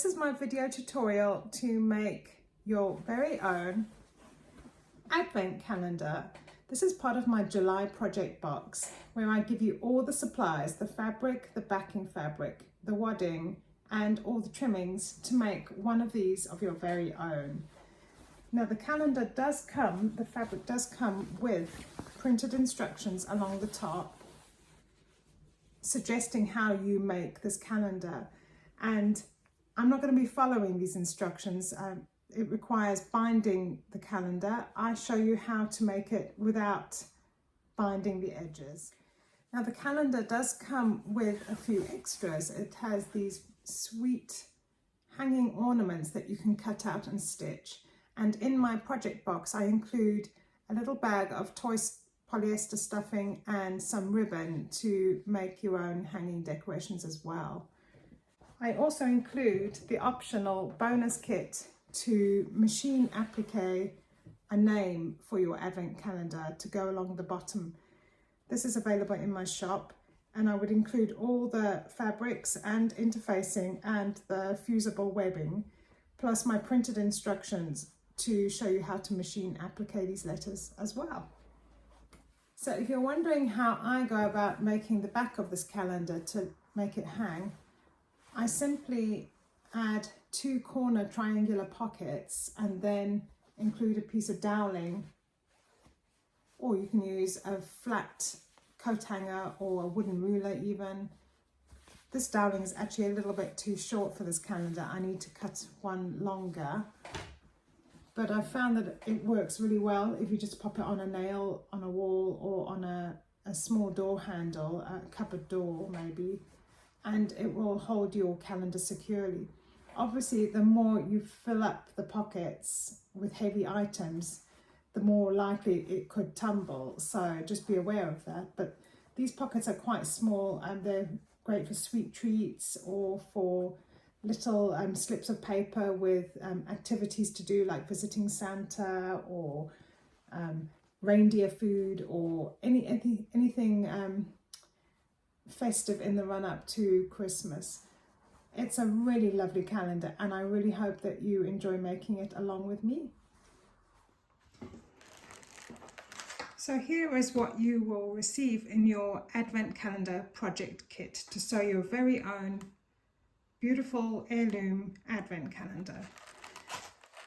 This is my video tutorial to make your very own advent calendar. This is part of my July project box where I give you all the supplies, the fabric, the backing fabric, the wadding and all the trimmings to make one of these of your very own. Now the calendar does come, the fabric does come with printed instructions along the top suggesting how you make this calendar, and I'm not going to be following these instructions. It requires binding the calendar. I show you how to make it without binding the edges. Now the calendar does come with a few extras. It has these sweet hanging ornaments that you can cut out and stitch, and in my project box I include a little bag of polyester stuffing and some ribbon to make your own hanging decorations as well. I also include the optional bonus kit to machine applique a name for your advent calendar to go along the bottom. This is available in my shop, and I would include all the fabrics and interfacing and the fusible webbing, plus my printed instructions to show you how to machine applique these letters as well. So if you're wondering how I go about making the back of this calendar to make it hang, I simply add 2 corner triangular pockets and then include a piece of doweling, or you can use a flat coat hanger or a wooden ruler even. This doweling is actually a little bit too short for this calendar. I need to cut one longer. But I found that it works really well if you just pop it on a nail on a wall or on a small door handle, a cupboard door maybe, and it will hold your calendar securely. Obviously, the more you fill up the pockets with heavy items, the more likely it could tumble, so just be aware of that. But these pockets are quite small and they're great for sweet treats or for little slips of paper with activities to do, like visiting Santa or reindeer food or anything festive in the run-up to Christmas. It's a really lovely calendar, and I really hope that you enjoy making it along with me. So here is what you will receive in your Advent Calendar project kit to sew your very own beautiful heirloom Advent calendar.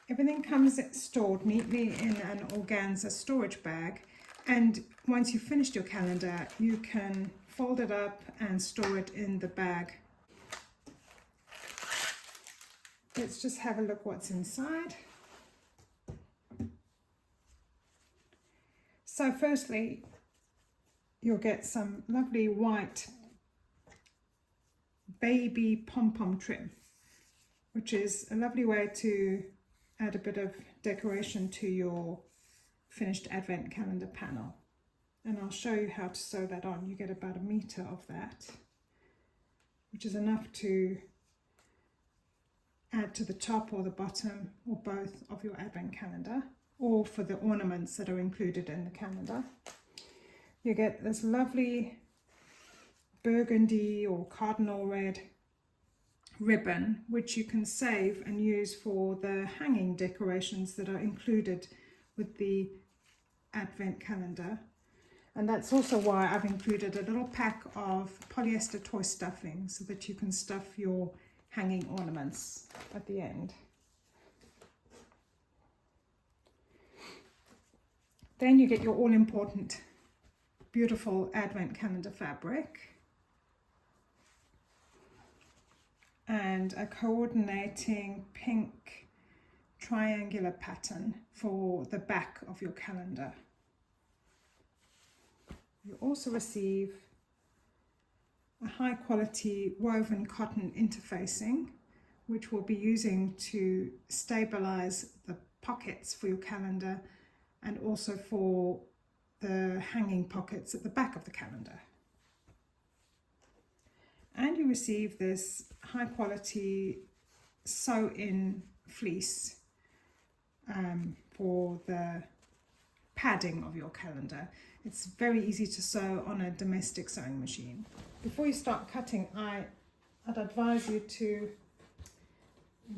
Everything comes stored neatly in an organza storage bag, and once you've finished your calendar you can fold it up and store it in the bag. Let's just have a look what's inside. So firstly, you'll get some lovely white baby pom-pom trim, which is a lovely way to add a bit of decoration to your finished advent calendar panel. And I'll show you how to sew that on. You get about 1 meter of that, which is enough to add to the top or the bottom or both of your advent calendar, or for the ornaments that are included in the calendar. You get this lovely burgundy or cardinal red ribbon, which you can save and use for the hanging decorations that are included with the advent calendar. And that's also why I've included a little pack of polyester toy stuffing so that you can stuff your hanging ornaments at the end. Then you get your all-important beautiful advent calendar fabric and a coordinating pink triangular pattern for the back of your calendar. You also receive a high quality woven cotton interfacing, which we'll be using to stabilize the pockets for your calendar and also for the hanging pockets at the back of the calendar. And you receive this high quality sew-in fleece for the padding of your calendar. It's very easy to sew on a domestic sewing machine. Before you start cutting, I'd advise you to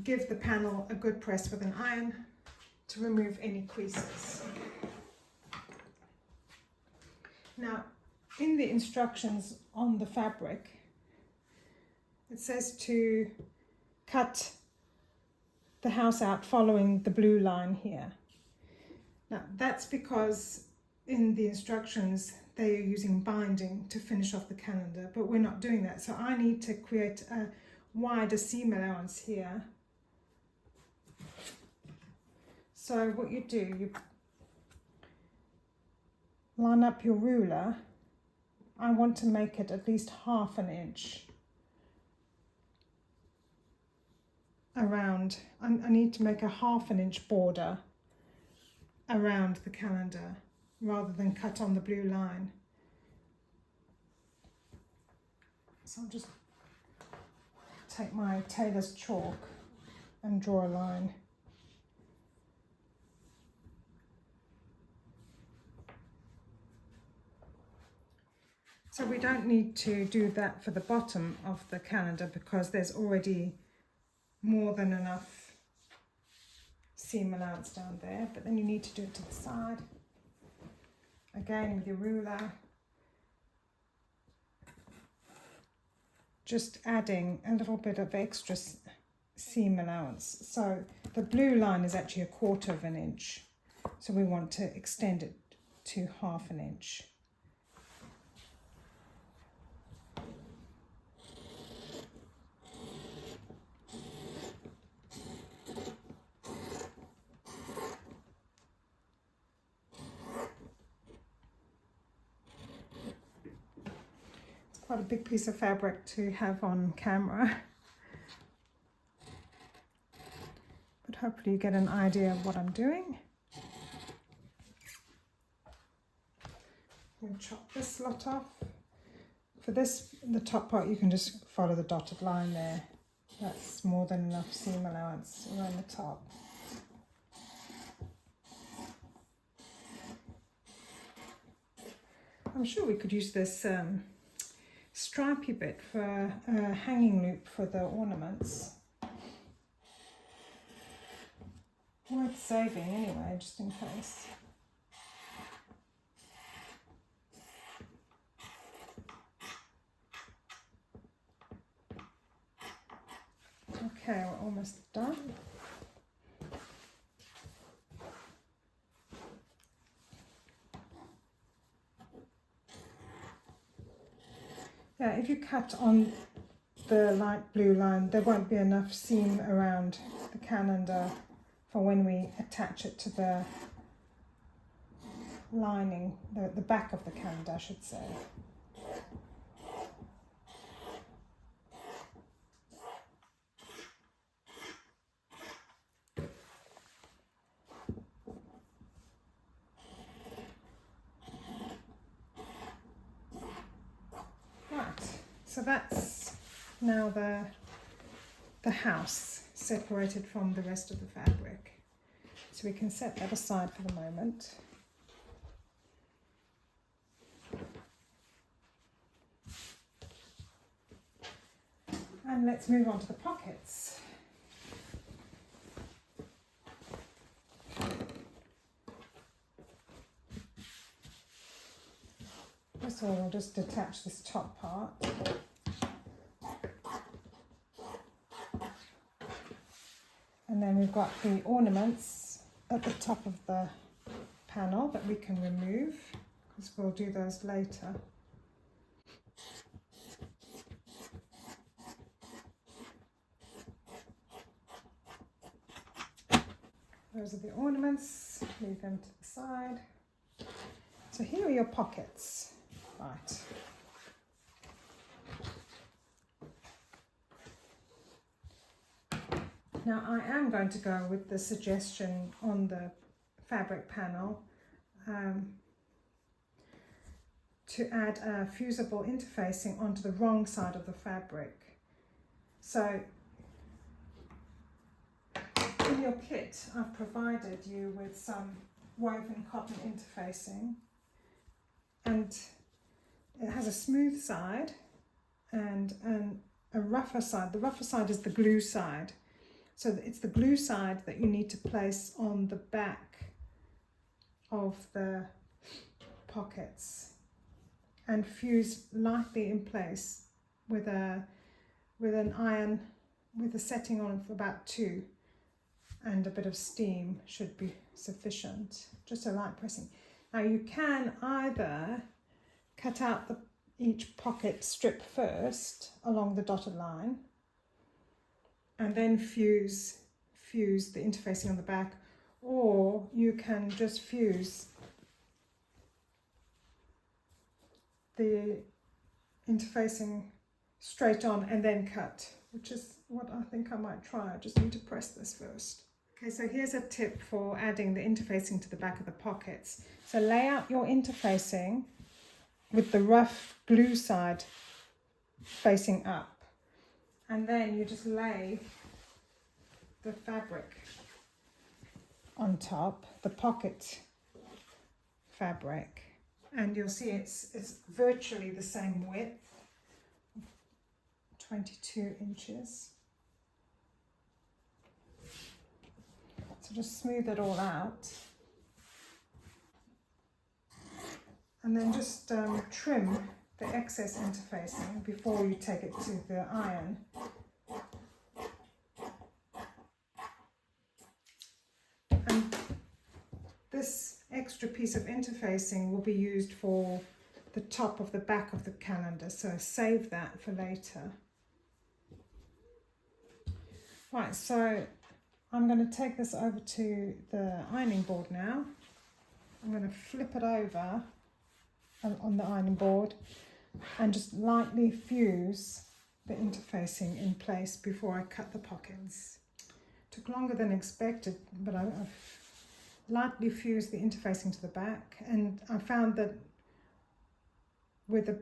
give the panel a good press with an iron to remove any creases. Now, in the instructions on the fabric, it says to cut the house out following the blue line here. Now, that's because in the instructions they are using binding to finish off the calendar, but we're not doing that. So I need to create a wider seam allowance here. So what you do, you line up your ruler. I want to make it at least 1/2 inch around. I need to make a 1/2 inch border around the calendar rather than cut on the blue line. So I'll just take my tailor's chalk and draw a line. So we don't need to do that for the bottom of the calendar because there's already more than enough seam allowance down there, but then you need to do it to the side. Again with your ruler, just adding a little bit of extra seam allowance. So the blue line is actually 1/4 inch, so we want to extend it to 1/2 inch. Quite a big piece of fabric to have on camera, but hopefully you get an idea of what I'm doing. I'm going to chop this lot off. For this, the top part, you can just follow the dotted line there. That's more than enough seam allowance around the top. I'm sure we could use this stripy bit for a hanging loop for the ornaments. Worth saving anyway, just in case. Okay, we're almost done. Yeah, if you cut on the light blue line, there won't be enough seam around the calendar for when we attach it to the lining, the back of the calendar, I should say. So that's now the house separated from the rest of the fabric. So we can set that aside for the moment. And let's move on to the pockets. First of all, we'll just detach this top part. And then we've got the ornaments at the top of the panel that we can remove, because we'll do those later. Those are the ornaments, leave them to the side. So here are your pockets. Right. Now I am going to go with the suggestion on the fabric panel to add a fusible interfacing onto the wrong side of the fabric. So in your kit I've provided you with some woven cotton interfacing, and it has a smooth side and a rougher side. The rougher side is the glue side. So it's the glue side that you need to place on the back of the pockets and fuse lightly in place with an iron with a setting on for about 2, and a bit of steam should be sufficient, just a light pressing. Now you can either cut out each pocket strip first along the dotted line and then fuse the interfacing on the back, or you can just fuse the interfacing straight on and then cut, which is what I think I might try. I just need to press this first. Okay, so here's a tip for adding the interfacing to the back of the pockets. So lay out your interfacing with the rough glue side facing up, and then you just lay the fabric on top, the pocket fabric, and you'll see it's virtually the same width, 22 inches. So just smooth it all out, and then just trim the excess interfacing before you take it to the iron. And this extra piece of interfacing will be used for the top of the back of the calendar, so save that for later. Right, so I'm going to take this over to the ironing board now. I'm going to flip it over on the ironing board and just lightly fuse the interfacing in place before I cut the pockets. Took longer than expected, but I've lightly fused the interfacing to the back, and I found that with a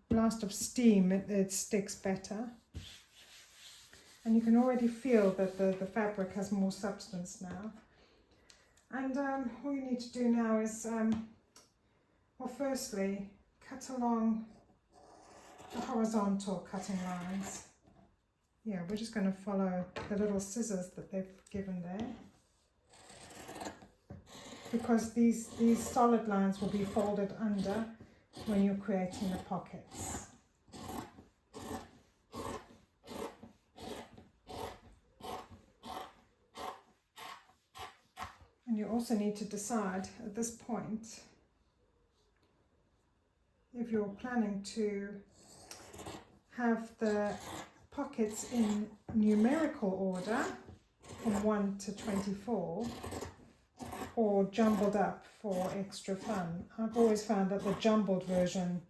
blast of steam it sticks better. And you can already feel that the fabric has more substance now. And all you need to do now is, well, firstly, cut along the horizontal cutting lines. Yeah, we're just going to follow the little scissors that they've given there, because these solid lines will be folded under when you're creating the pockets. And you also need to decide at this point if you're planning to have the pockets in numerical order from 1 to 24 or jumbled up for extra fun. I've always found that the jumbled version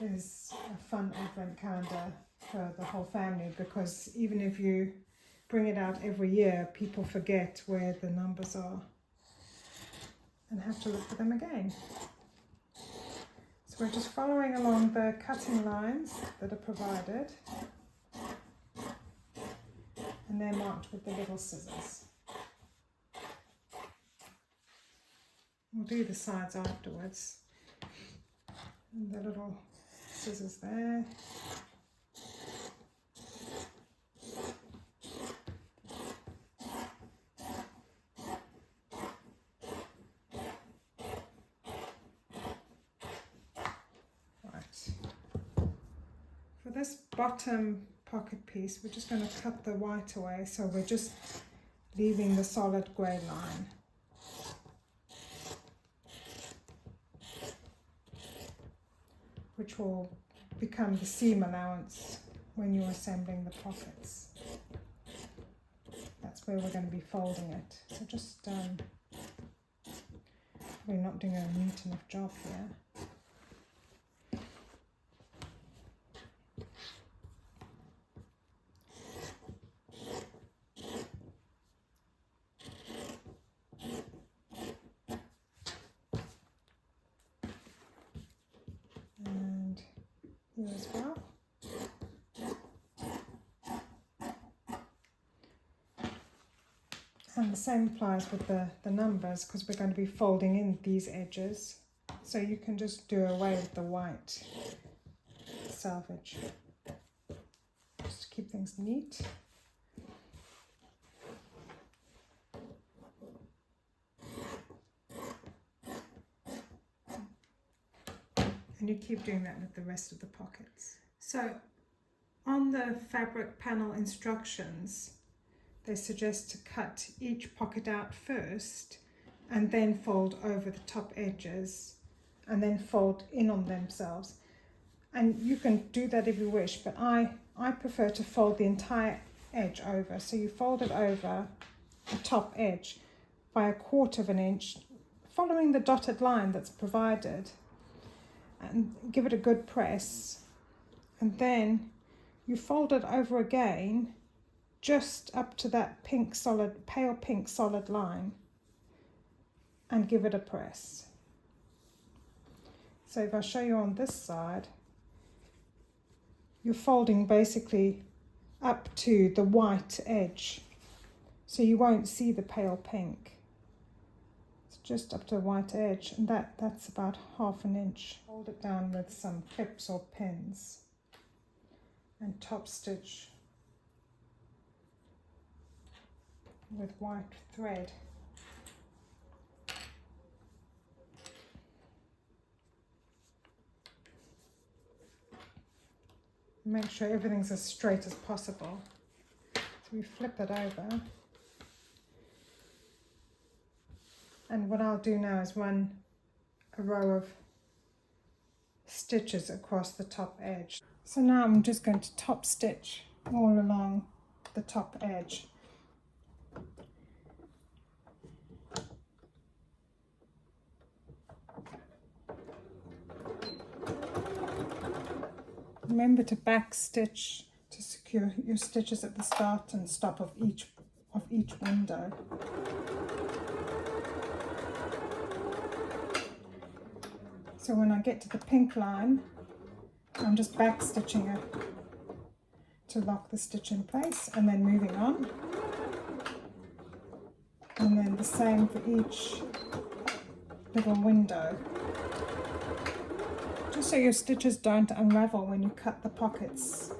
is a fun advent calendar for the whole family, because even if you bring it out every year, people forget where the numbers are and have to look for them again. So we're just following along the cutting lines that are provided, and they're marked with the little scissors. We'll do the sides afterwards. And the little scissors there. For this bottom pocket piece, we're just going to cut the white away, so we're just leaving the solid grey line. Which will become the seam allowance when you're assembling the pockets. That's where we're going to be folding it. So just, we're not doing a neat enough job here. As well. And the same applies with the numbers, because we're going to be folding in these edges, so you can just do away with the white salvage just to keep things neat. And you keep doing that with the rest of the pockets. So on the fabric panel instructions, they suggest to cut each pocket out first and then fold over the top edges and then fold in on themselves. And you can do that if you wish, but I prefer to fold the entire edge over. So you fold it over the top edge by 1/4 inch, following the dotted line that's provided, and give it a good press, and then you fold it over again just up to that pale pink solid line and give it a press. So if I show you on this side, you're folding basically up to the white edge, so you won't see the pale pink. It's just up to the white edge, and that's about 1/2 inch. Hold it down with some clips or pins and top stitch with white thread. Make sure everything's as straight as possible. So we flip it over. And what I'll do now is run a row of stitches across the top edge. So now I'm just going to top stitch all along the top edge. Remember to back stitch to secure your stitches at the start and stop of each window. So when I get to the pink line, I'm just back stitching it to lock the stitch in place and then moving on. And then the same for each little window. Just so your stitches don't unravel when you cut the pockets.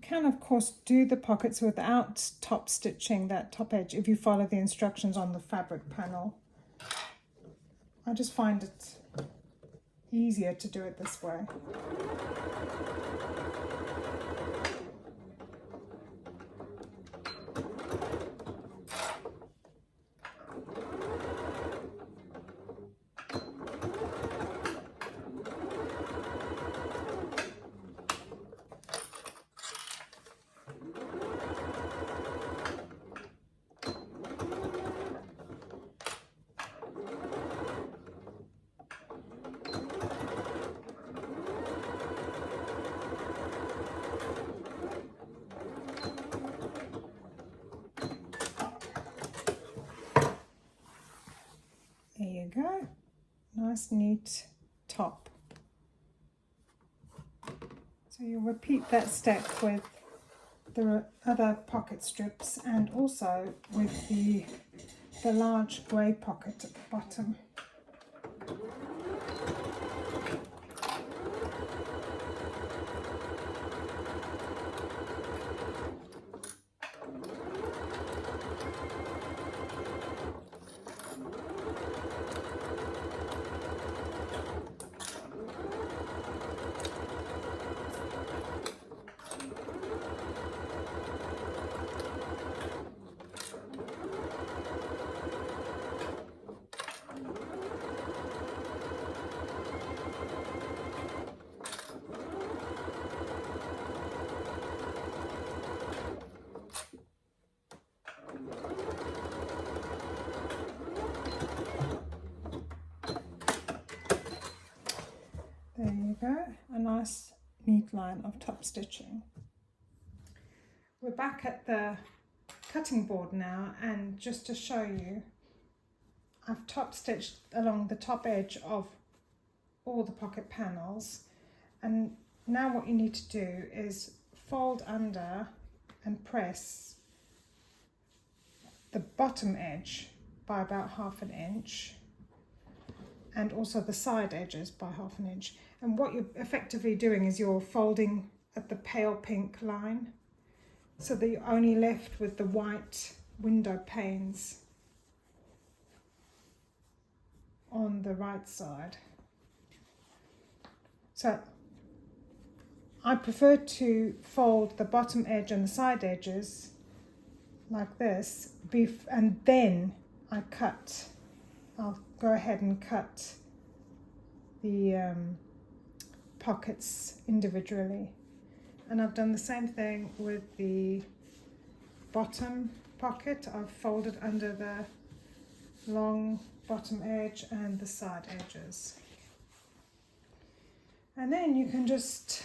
Can of course do the pockets without top stitching that top edge if you follow the instructions on the fabric panel. I just find it easier to do it this way. There you go, nice neat top. So you'll repeat that step with the other pocket strips and also with the large grey pocket at the bottom. There you go, a nice neat line of top stitching. We're back at the cutting board now, and just to show you, I've top stitched along the top edge of all the pocket panels, and Now what you need to do is fold under and press the bottom edge by about 1/2 inch and also the side edges by 1/2 inch. And what you're effectively doing is you're folding at the pale pink line so that you're only left with the white window panes on the right side. So I prefer to fold the bottom edge and the side edges like this, and then I'll go ahead and cut the pockets individually. And I've done the same thing with the bottom pocket. I've folded under the long bottom edge and the side edges. And then you can just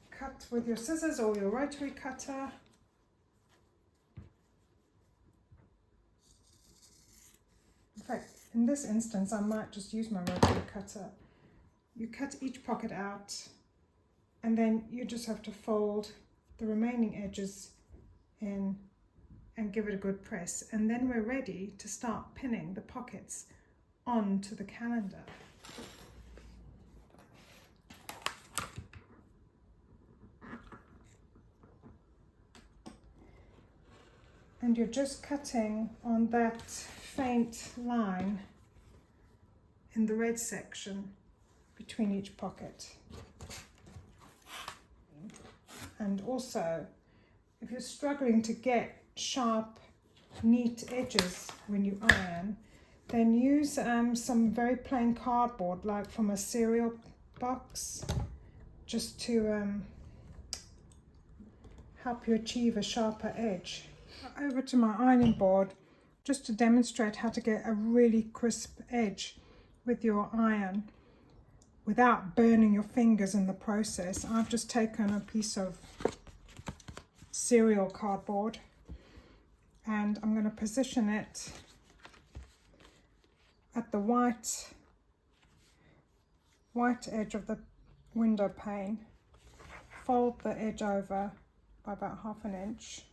cut with your scissors or your rotary cutter. In fact, in this instance, I might just use my rotary cutter. You cut each pocket out, and then you just have to fold the remaining edges in and give it a good press. And then we're ready to start pinning the pockets onto the calendar. And you're just cutting on that faint line in the red section between each pocket. And also, if you're struggling to get sharp, neat edges when you iron, then use some very plain cardboard, like from a cereal box, just to help you achieve a sharper edge. Over to my ironing board, just to demonstrate how to get a really crisp edge with your iron without burning your fingers in the process. I've just taken a piece of cereal cardboard and I'm going to position it at the white edge of the window pane, fold the edge over by about 1/2 inch,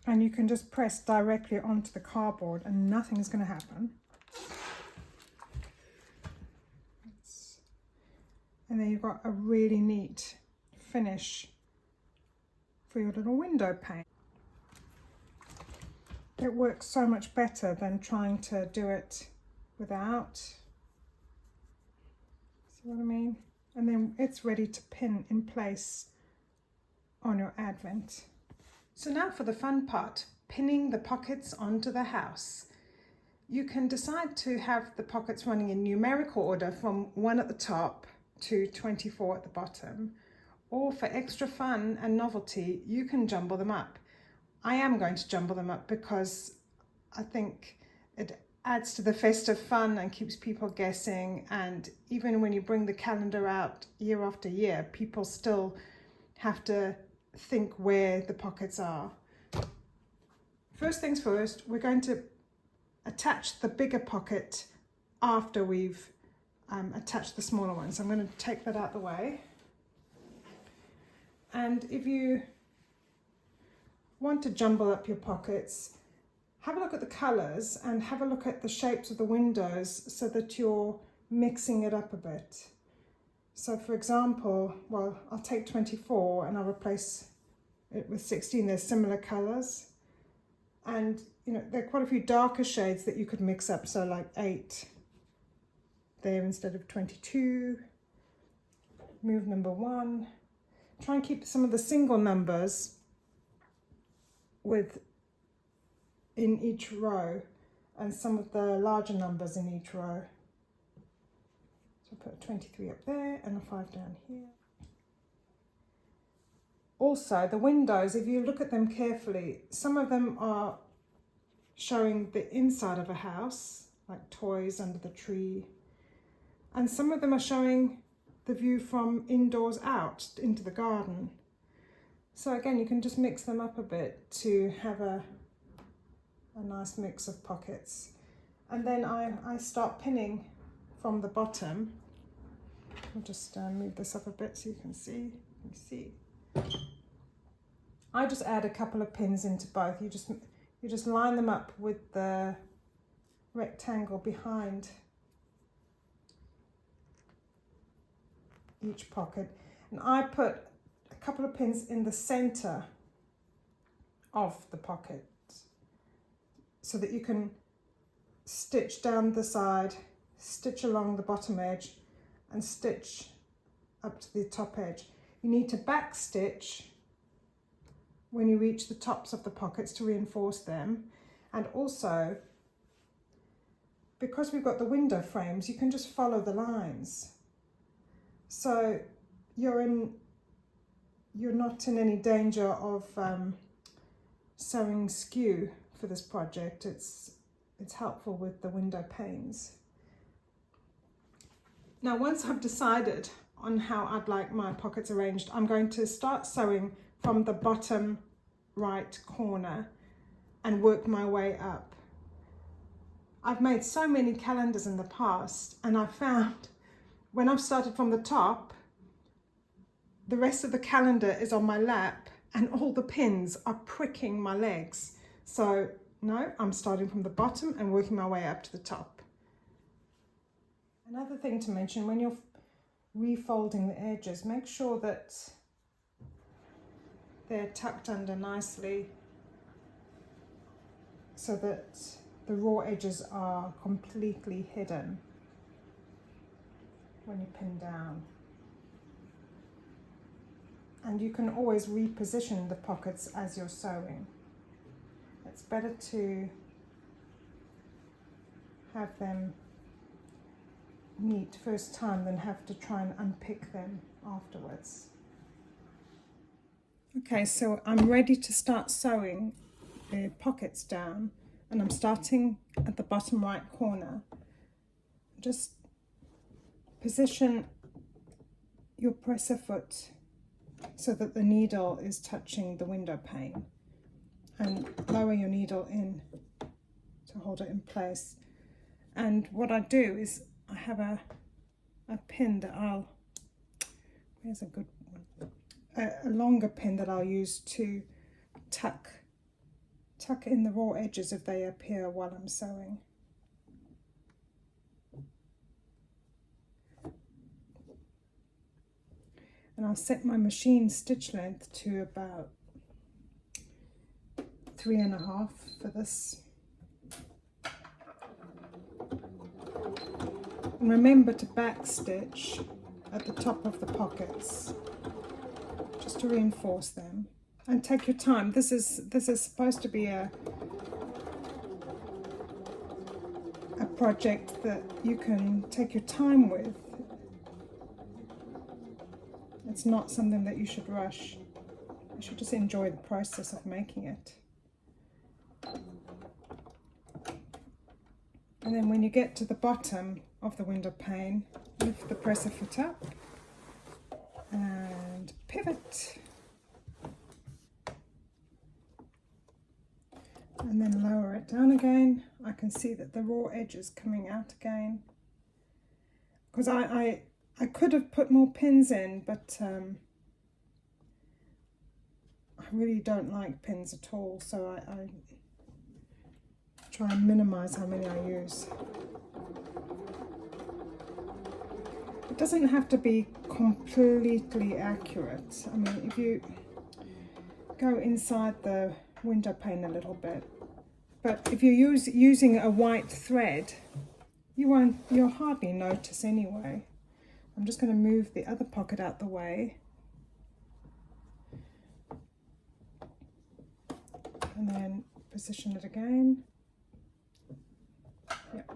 and you can just press directly onto the cardboard and nothing's going to happen. And then you've got a really neat finish for your little window pane. It works so much better than trying to do it without. See what I mean? And then it's ready to pin in place on your Advent. So now for the fun part, pinning the pockets onto the house. You can decide to have the pockets running in numerical order from 1 at the top to 24 at the bottom, or for extra fun and novelty, you can jumble them up. I am going to jumble them up because I think it adds to the festive fun and keeps people guessing, and even when you bring the calendar out year after year, people still have to think where the pockets are. First things first, we're going to attach the bigger pocket after we've attached the smaller one. So I'm going to take that out the way. And if you want to jumble up your pockets, have a look at the colours and have a look at the shapes of the windows so that you're mixing it up a bit. So for example, well, I'll take 24 and I'll replace it with 16. There's similar colours. And you know, there are quite a few darker shades that you could mix up. So like 8 there instead of 22. Move number 1. Try and keep some of the single numbers in each row and some of the larger numbers in each row. So put a 23 up there and a 5 down here. Also, the windows, if you look at them carefully, some of them are showing the inside of a house, like toys under the tree, and some of them are showing the view from indoors out into the garden. So again, you can just mix them up a bit to have a nice mix of pockets. And then I start pinning from the bottom I'll just move this up a bit so you can see. I just add a couple of pins into both. You just line them up with the rectangle behind each pocket, and I put a couple of pins in the center of the pocket so that you can stitch down the side, stitch along the bottom edge, and stitch up to the top edge. You need to back stitch when you reach the tops of the pockets to reinforce them, and also because we've got the window frames, you can just follow the lines. So you're not in any danger of sewing skew for this project. It's helpful with the window panes. Now, once I've decided on how I'd like my pockets arranged, I'm going to start sewing from the bottom right corner and work my way up. I've made so many calendars in the past, and I found when I've started from the top, the rest of the calendar is on my lap and all the pins are pricking my legs. So no, I'm starting from the bottom and working my way up to the top. Another thing to mention, when you're refolding the edges, make sure that they're tucked under nicely so that the raw edges are completely hidden when you pin down. And you can always reposition the pockets as you're sewing. It's better to have them neat first time than have to try and unpick them afterwards. Okay, so I'm ready to start sewing the pockets down, and I'm starting at the bottom right corner. Just position your presser foot so that the needle is touching the window pane, and lower your needle in to hold it in place. And what I do is I have a pin that where's a good one? A longer pin that I'll use to tuck in the raw edges if they appear while I'm sewing. And I'll set my machine stitch length to about 3.5 for this. And remember to back stitch at the top of the pockets just to reinforce them, and take your time. This is supposed to be a project that you can take your time with. It's not something that you should rush. You should just enjoy the process of making it. And then when you get to the bottom of the window pane, lift the presser foot up and pivot. And then lower it down again. I can see that the raw edge is coming out again. Because I could have put more pins in, but I really don't like pins at all, so I try and minimize how many I use. It doesn't have to be completely accurate. I mean, if you go inside the window pane a little bit, but if you're using a white thread, you'll hardly notice anyway. I'm just going to move the other pocket out the way, and then position it again. Yep.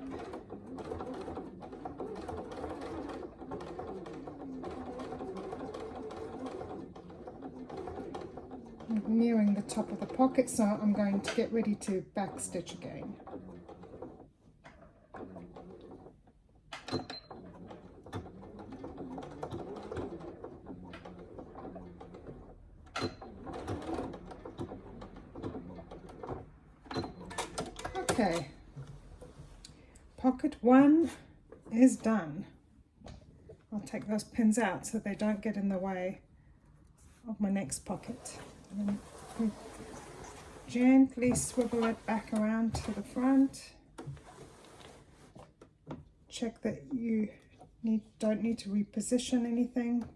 I'm nearing the top of the pocket, so I'm going to get ready to back stitch again. Okay, pocket 1 is done. I'll take those pins out so they don't get in the way of my next pocket. And then gently swivel it back around to the front. Check that you don't need to reposition anything.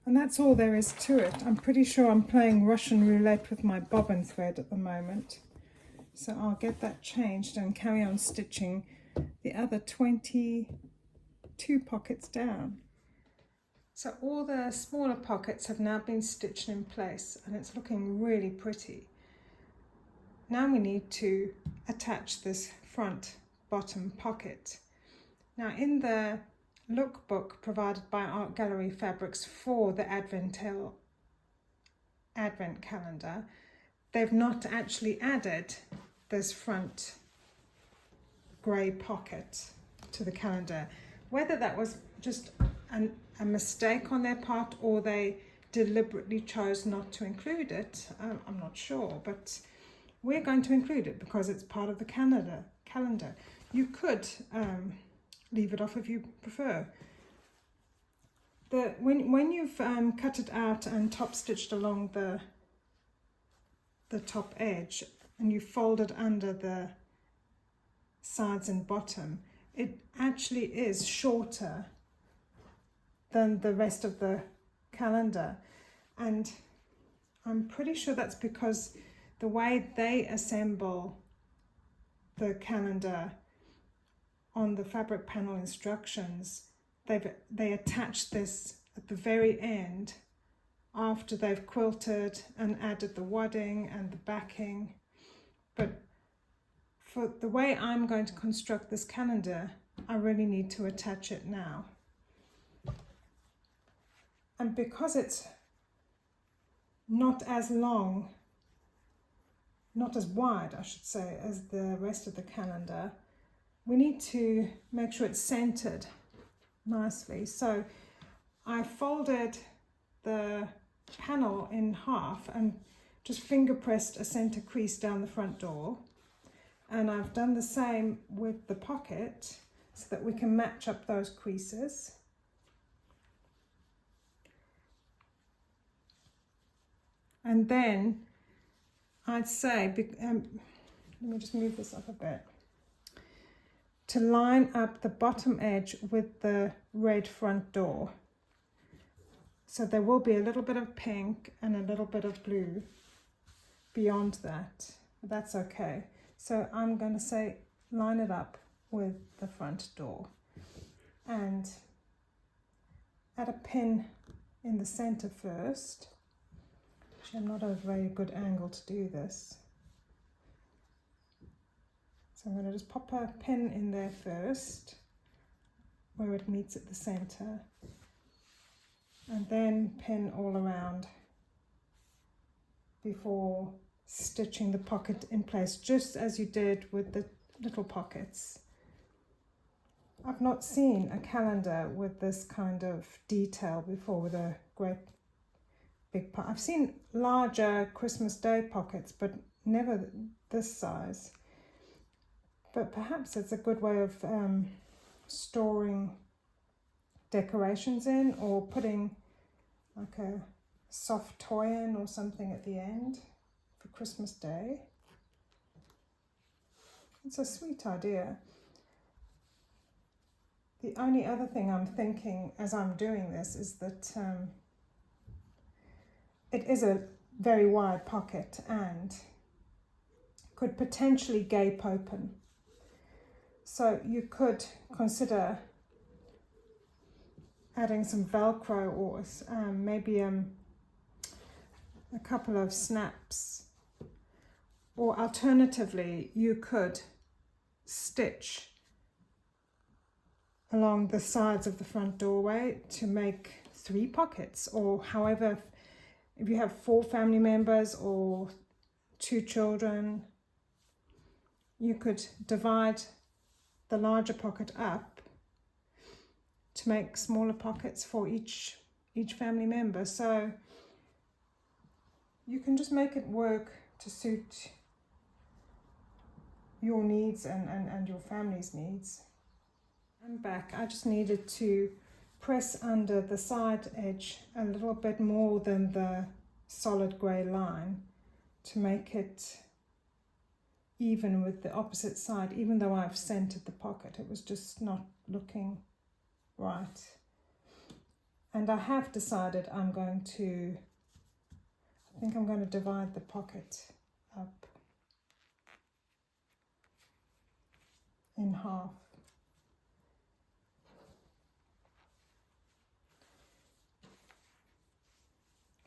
And that's all there is to it. I'm pretty sure I'm playing Russian roulette with my bobbin thread at the moment. So I'll get that changed and carry on stitching the other 22 pockets down. So all the smaller pockets have now been stitched in place and it's looking really pretty. Now we need to attach this front bottom pocket. Now in the lookbook provided by Art Gallery Fabrics for the Adventale Advent calendar, they've not actually added this front grey pocket to the calendar. Whether that was just a mistake on their part or they deliberately chose not to include it, I'm not sure, but we're going to include it because it's part of the calendar. You could leave it off if you prefer. When you've cut it out and top stitched along the top edge and you fold it under the sides and bottom, it actually is shorter than the rest of the calendar, and I'm pretty sure that's because the way they assemble the calendar on the fabric panel instructions, they attach this at the very end after they've quilted and added the wadding and the backing. But for the way I'm going to construct this calendar, I really need to attach it now. And because it's not as long, not as wide, I should say, as the rest of the calendar, we need to make sure it's centered nicely. So I folded the panel in half and just finger pressed a center crease down the front door, and I've done the same with the pocket so that we can match up those creases. And then I'd say, let me just move this up a bit, to line up the bottom edge with the red front door. So there will be a little bit of pink and a little bit of blue beyond that. That's okay. So I'm going to say line it up with the front door and add a pin in the center first. Actually, I'm not at a very good angle to do this. So I'm going to just pop a pin in there first, where it meets at the center, and then pin all around before stitching the pocket in place, just as you did with the little pockets. I've not seen a calendar with this kind of detail before, with a great big pocket. I've seen larger Christmas Day pockets, but never this size. But perhaps it's a good way of storing decorations in, or putting like a soft toy in or something at the end for Christmas Day. It's a sweet idea. The only other thing I'm thinking as I'm doing this is that it is a very wide pocket and could potentially gape open. So you could consider adding some Velcro, or maybe a couple of snaps. Or alternatively, you could stitch along the sides of the front doorway to make 3 pockets, or however, if you have 4 family members or 2 children, you could divide the larger pocket up to make smaller pockets for each family member. So you can just make it work to suit your needs and your family's needs. And back, I just needed to press under the side edge a little bit more than the solid grey line to make it even with the opposite side. Even though I've centered the pocket, it was just not looking right. And I have decided I think I'm going to divide the pocket up in half.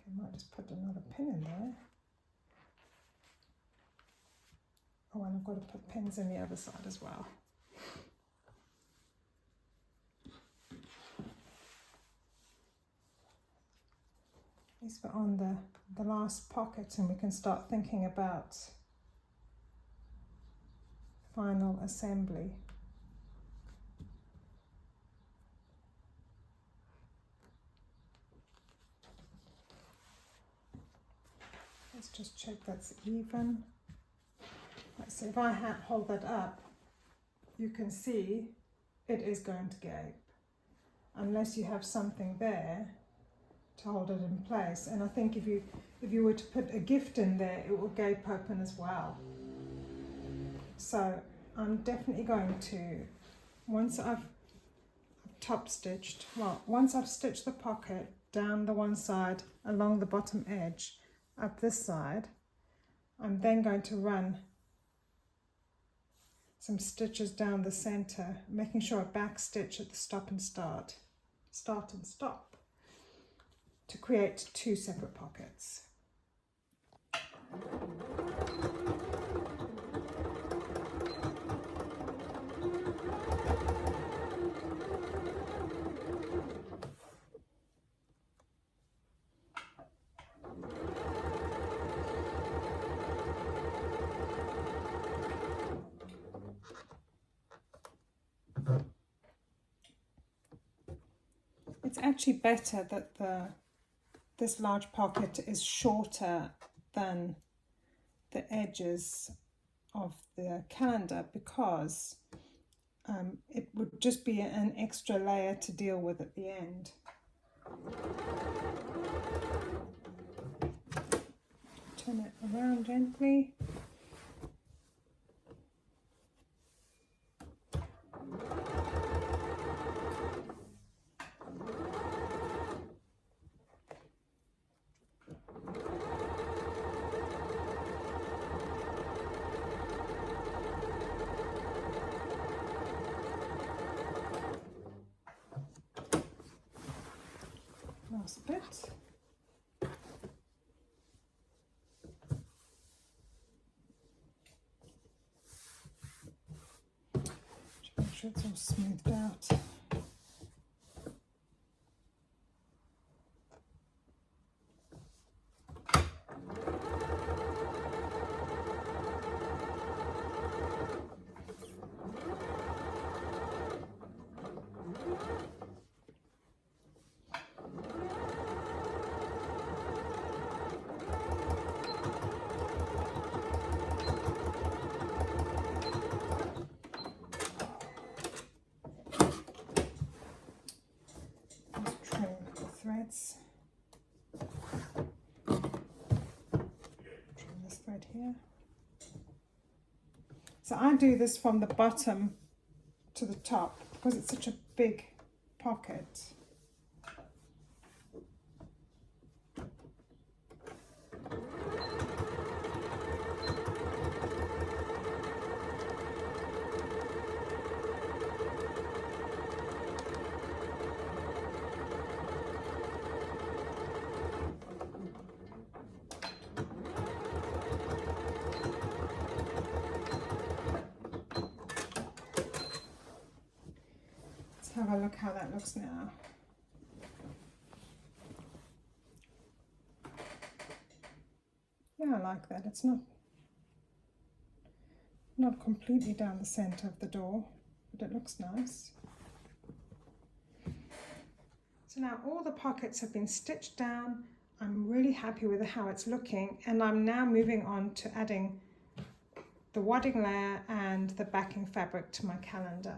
I might just put another pin in there. Oh, and I've got to put pins in the other side as well. At least we're on the last pocket, and we can start thinking about final assembly. Let's just check that's even. So if I hold that up, you can see it is going to gape, unless you have something there to hold it in place. And I think if you were to put a gift in there, it will gape open as well. So I'm definitely going to, once I've once I've stitched the pocket down the one side along the bottom edge up this side, I'm then going to run some stitches down the center, making sure I back stitch at the start and stop, to create 2 separate pockets. It's actually better that this large pocket is shorter than the edges of the calendar, because it would just be an extra layer to deal with at the end. Turn it around gently. Last bit. Make sure it's all smoothed out. So I do this from the bottom to the top because it's such a big pocket. Have a look how that looks now. Yeah, I like that. It's not completely down the center of the door, but it looks nice. So now all the pockets have been stitched down. I'm really happy with how it's looking, and I'm now moving on to adding the wadding layer and the backing fabric to my calendar.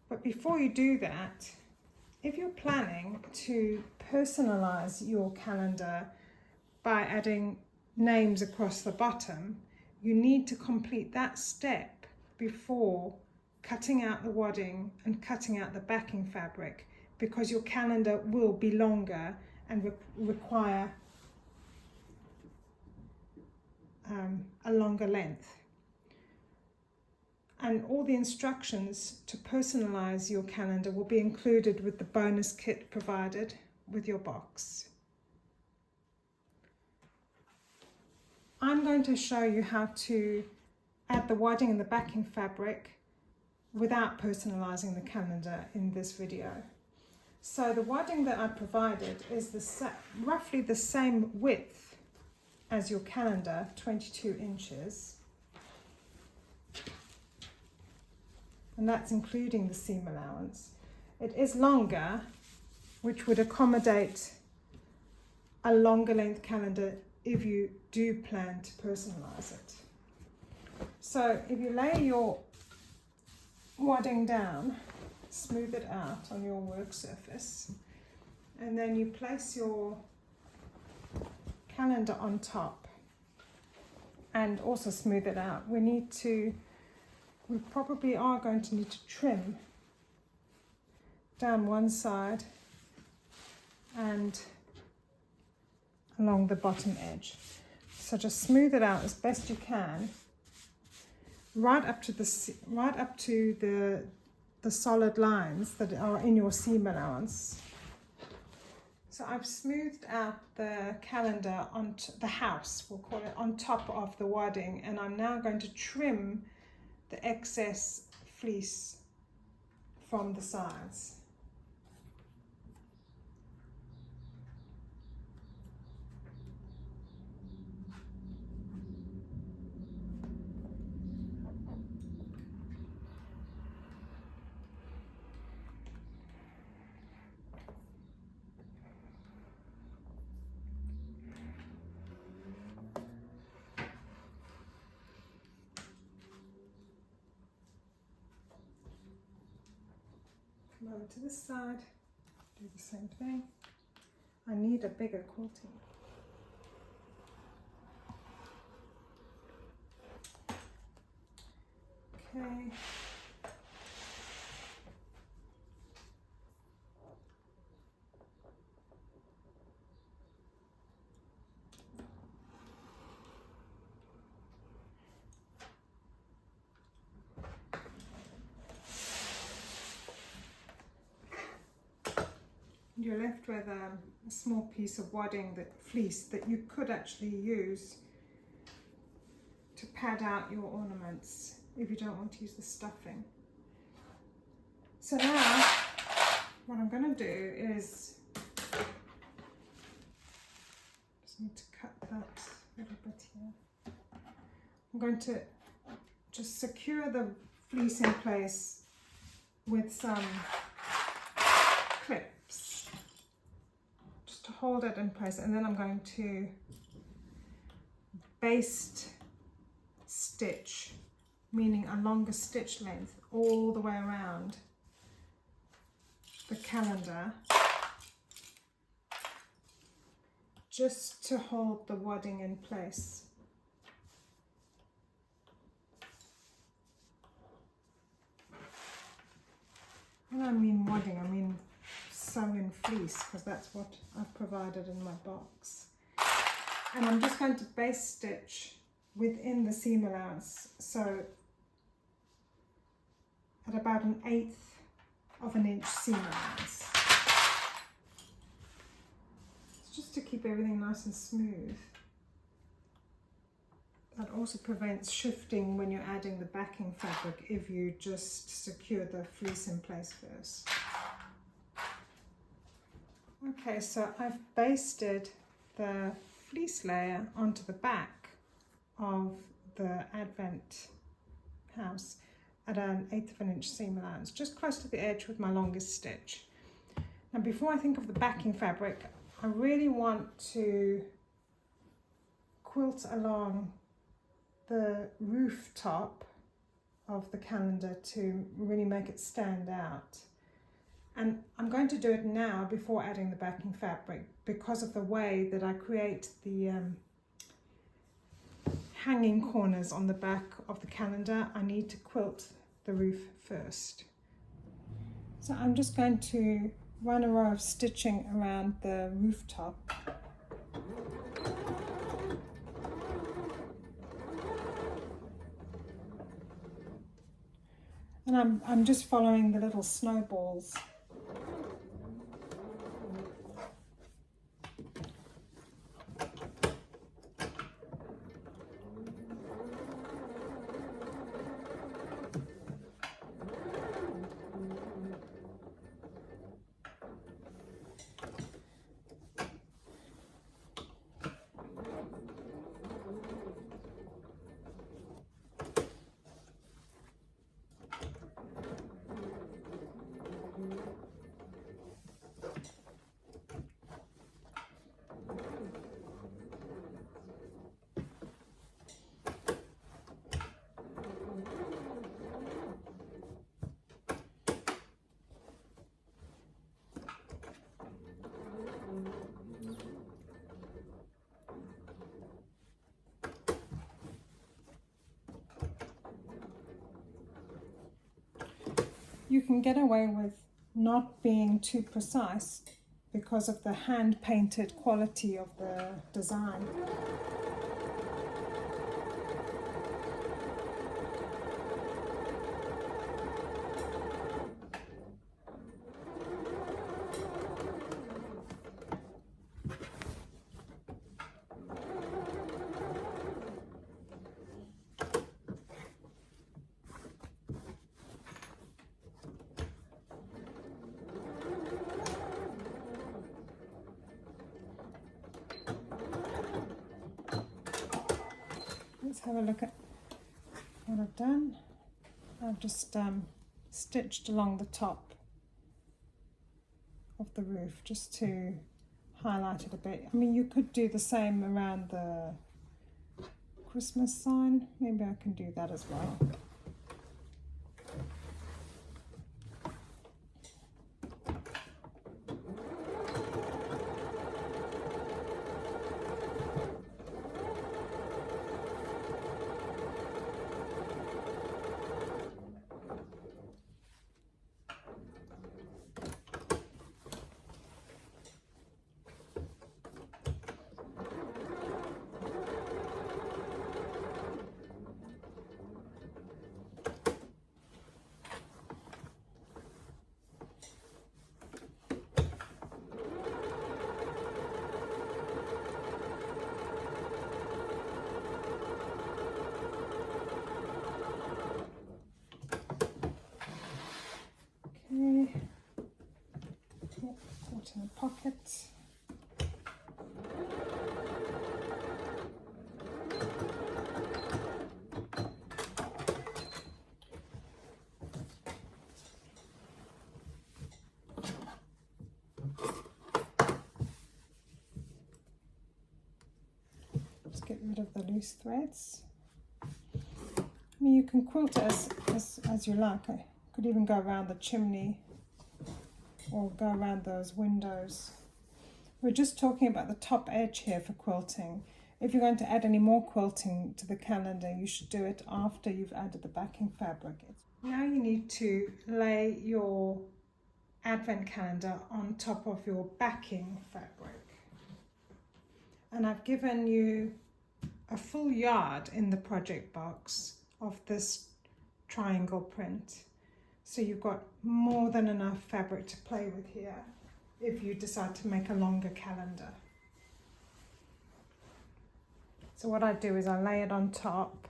But before you do that, if you're planning to personalize your calendar by adding names across the bottom, you need to complete that step before cutting out the wadding and cutting out the backing fabric, because your calendar will be longer and require a longer length. And all the instructions to personalize your calendar will be included with the bonus kit provided with your box. I'm going to show you how to add the wadding and the backing fabric without personalizing the calendar in this video. So the wadding that I provided is roughly the same width as your calendar, 22 inches. And that's including the seam allowance. It is longer, which would accommodate a longer length calendar if you do plan to personalize it. So if you lay your wadding down, smooth it out on your work surface, and then you place your calendar on top and also smooth it out. We probably are going to need to trim down one side and along the bottom edge. So just smooth it out as best you can, right up to the solid lines that are in your seam allowance. So I've smoothed out the calendar onto the house, we'll call it, on top of the wadding, and I'm now going to trim the excess fleece from the sides. Come over to this side, do the same thing. I need a bigger quilting. Okay. You're left with a small piece of wadding, fleece that you could actually use to pad out your ornaments if you don't want to use the stuffing. So now what I'm going to do is just need to cut that little bit here. I'm going to just secure the fleece in place with some clips just to hold it in place, and then I'm going to baste stitch, meaning a longer stitch length all the way around the calendar, just to hold the wadding in place. When I mean wadding, I mean sew-in fleece, because that's what I've provided in my box. And I'm just going to base stitch within the seam allowance, so at about 1/8 of an inch seam allowance. It's just to keep everything nice and smooth. That also prevents shifting when you're adding the backing fabric if you just secure the fleece in place first. Okay, so I've basted the fleece layer onto the back of the Advent house at 1/8 of an inch seam allowance, just close to the edge with my longest stitch. Now before I think of the backing fabric, I really want to quilt along the rooftop of the calendar to really make it stand out. And I'm going to do it now before adding the backing fabric because of the way that I create the hanging corners on the back of the calendar. I need to quilt the roof first. So I'm just going to run a row of stitching around the rooftop. And I'm just following the little snowballs. You can get away with not being too precise because of the hand-painted quality of the design. Let's have a look at what I've done. I've just stitched along the top of the roof just to highlight it a bit. I mean, you could do the same around the Christmas sign. Maybe I can do that as well. Put in a pocket. Just get rid of the loose threads. I mean, you can quilt it as you like. I could even go around the chimney or go around those windows. We're just talking about the top edge here for quilting. If you're going to add any more quilting to the calendar, you should do it after you've added the backing fabric. Now you need to lay your advent calendar on top of your backing fabric. And I've given you a full yard in the project box of this triangle print. So you've got more than enough fabric to play with here if you decide to make a longer calendar. So what I do is I lay it on top.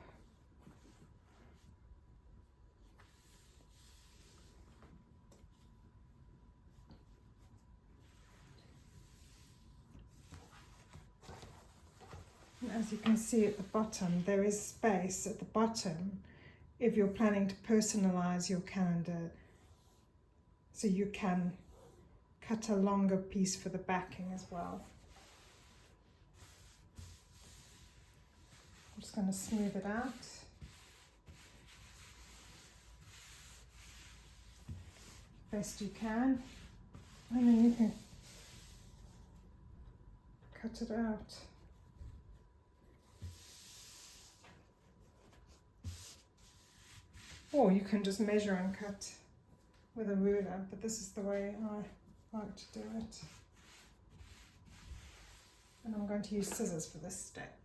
And as you can see at the bottom, there is space at the bottom if you're planning to personalize your calendar, so you can cut a longer piece for the backing as well. I'm just going to smooth it out. Best you can, and then you can cut it out. Or you can just measure and cut with a ruler, but this is the way I like to do it. And I'm going to use scissors for this step.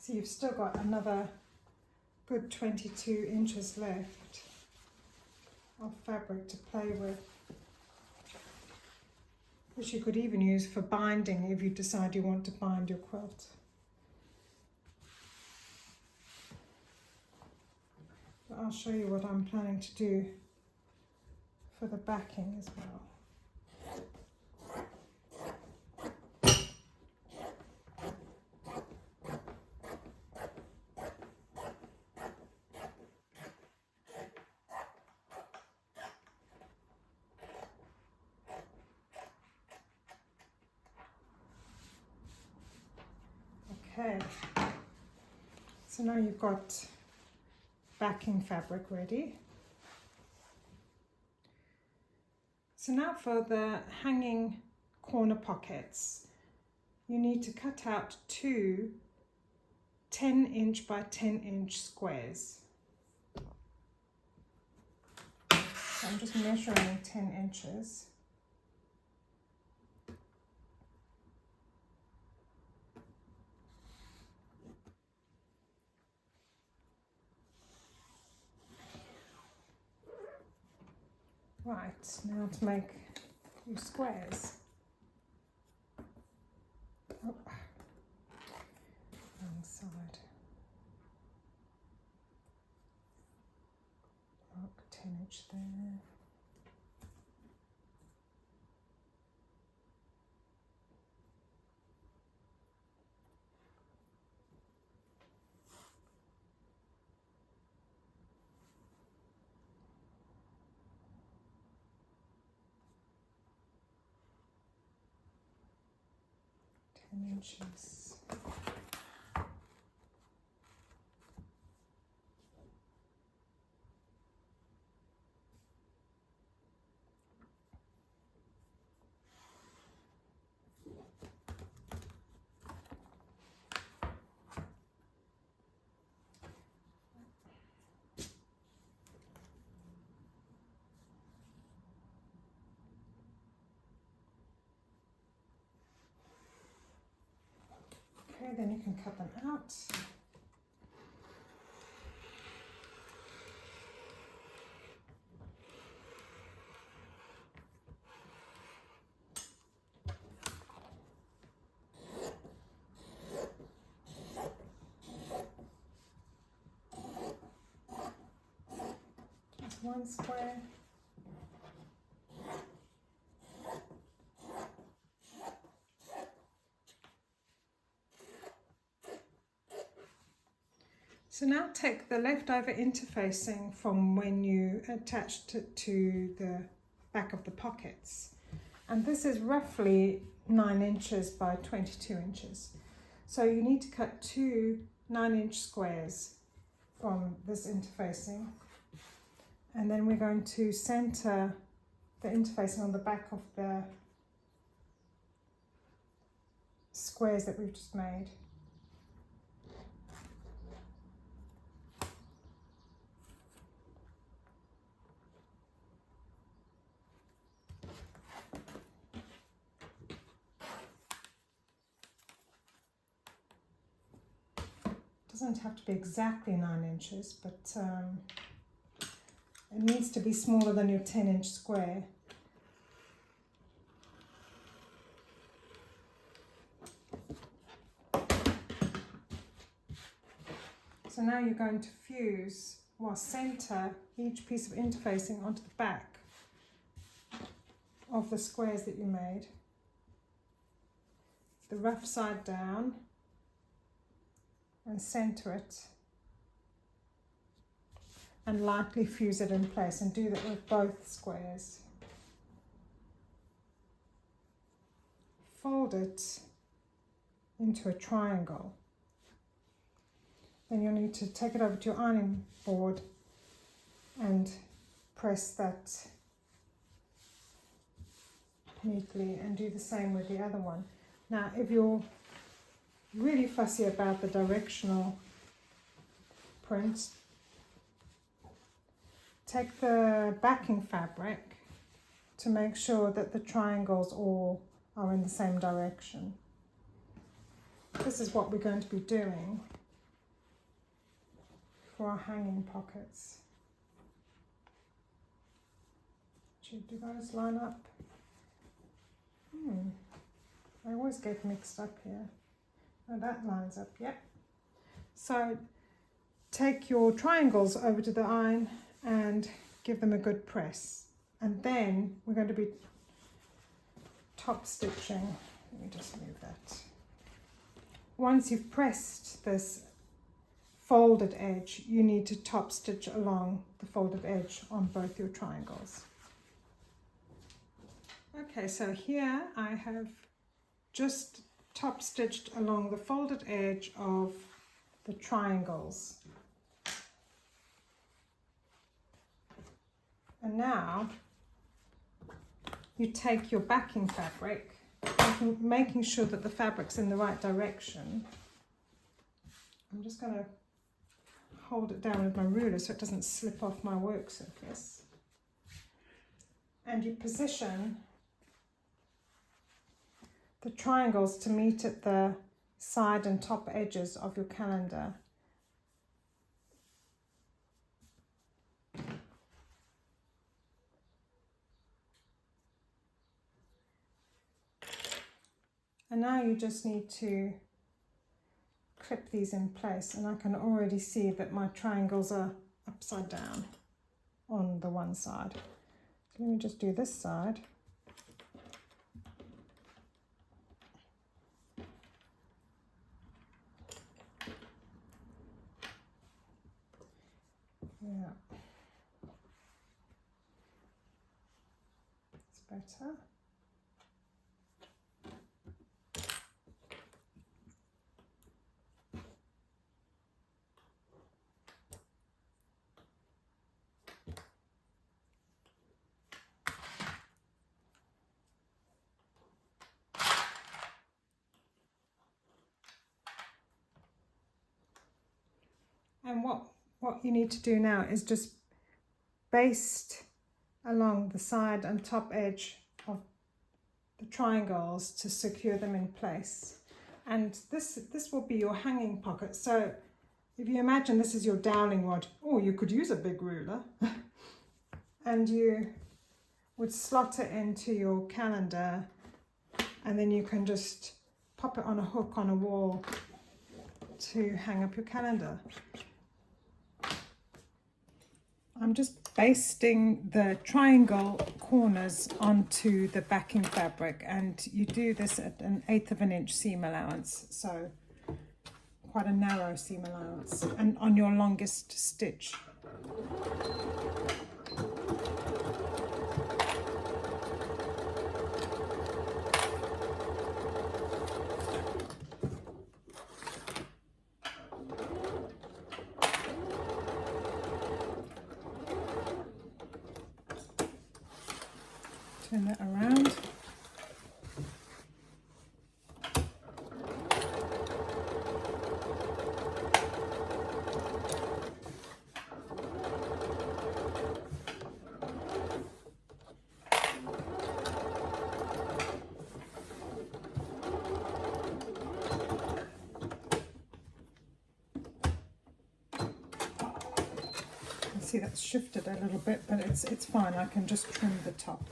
So you've still got another good 22 inches left of fabric to play with, which you could even use for binding if you decide you want to bind your quilt. But I'll show you what I'm planning to do for the backing as well. Okay, so now you've got backing fabric ready. So now for the hanging corner pockets, you need to cut out two 10-inch by 10-inch squares. So I'm just measuring 10 inches. Right, now to make your squares. Oh, wrong side. Mark 10-inch there. Inches. Okay, then you can cut them out. That's one square. So now take the leftover interfacing from when you attached it to the back of the pockets. And this is roughly 9 inches by 22 inches. So you need to cut 2 9-inch squares from this interfacing. And then we're going to center the interfacing on the back of the squares that we've just made. Doesn't have to be exactly 9 inches, but it needs to be smaller than your 10-inch square. So now you're going to fuse or center each piece of interfacing onto the back of the squares that you made. The rough side down and center it and lightly fuse it in place, and do that with both squares. Fold it into a triangle. Then you'll need to take it over to your ironing board and press that neatly, and do the same with the other one. Now, if you're really fussy about the directional print, take the backing fabric to make sure that the triangles all are in the same direction. This is what we're going to be doing for our hanging pockets. Do those line up? I always get mixed up here. Oh, that lines up, yep. So take your triangles over to the iron and give them a good press. And then we're going to be top stitching. Let me just move that. Once you've pressed this folded edge, you need to top stitch along the folded edge on both your triangles. Okay, so here I have just top stitched along the folded edge of the triangles. And now you take your backing fabric, making sure that the fabric's in the right direction. I'm just going to hold it down with my ruler so it doesn't slip off my work surface. And you position the triangles to meet at the side and top edges of your calendar. And now you just need to clip these in place, and I can already see that my triangles are upside down on the one side. So let me just do this side. Yeah, it's better. And what you need to do now is just baste along the side and top edge of the triangles to secure them in place. And this will be your hanging pocket. So if you imagine this is your dowling rod, or you could use a big ruler, and you would slot it into your calendar, and then you can just pop it on a hook on a wall to hang up your calendar. I'm just basting the triangle corners onto the backing fabric, and you do this at 1/8 of an inch seam allowance, so quite a narrow seam allowance, and on your longest stitch. Turn that around. See, that's shifted a little bit, but it's fine. I can just trim the top.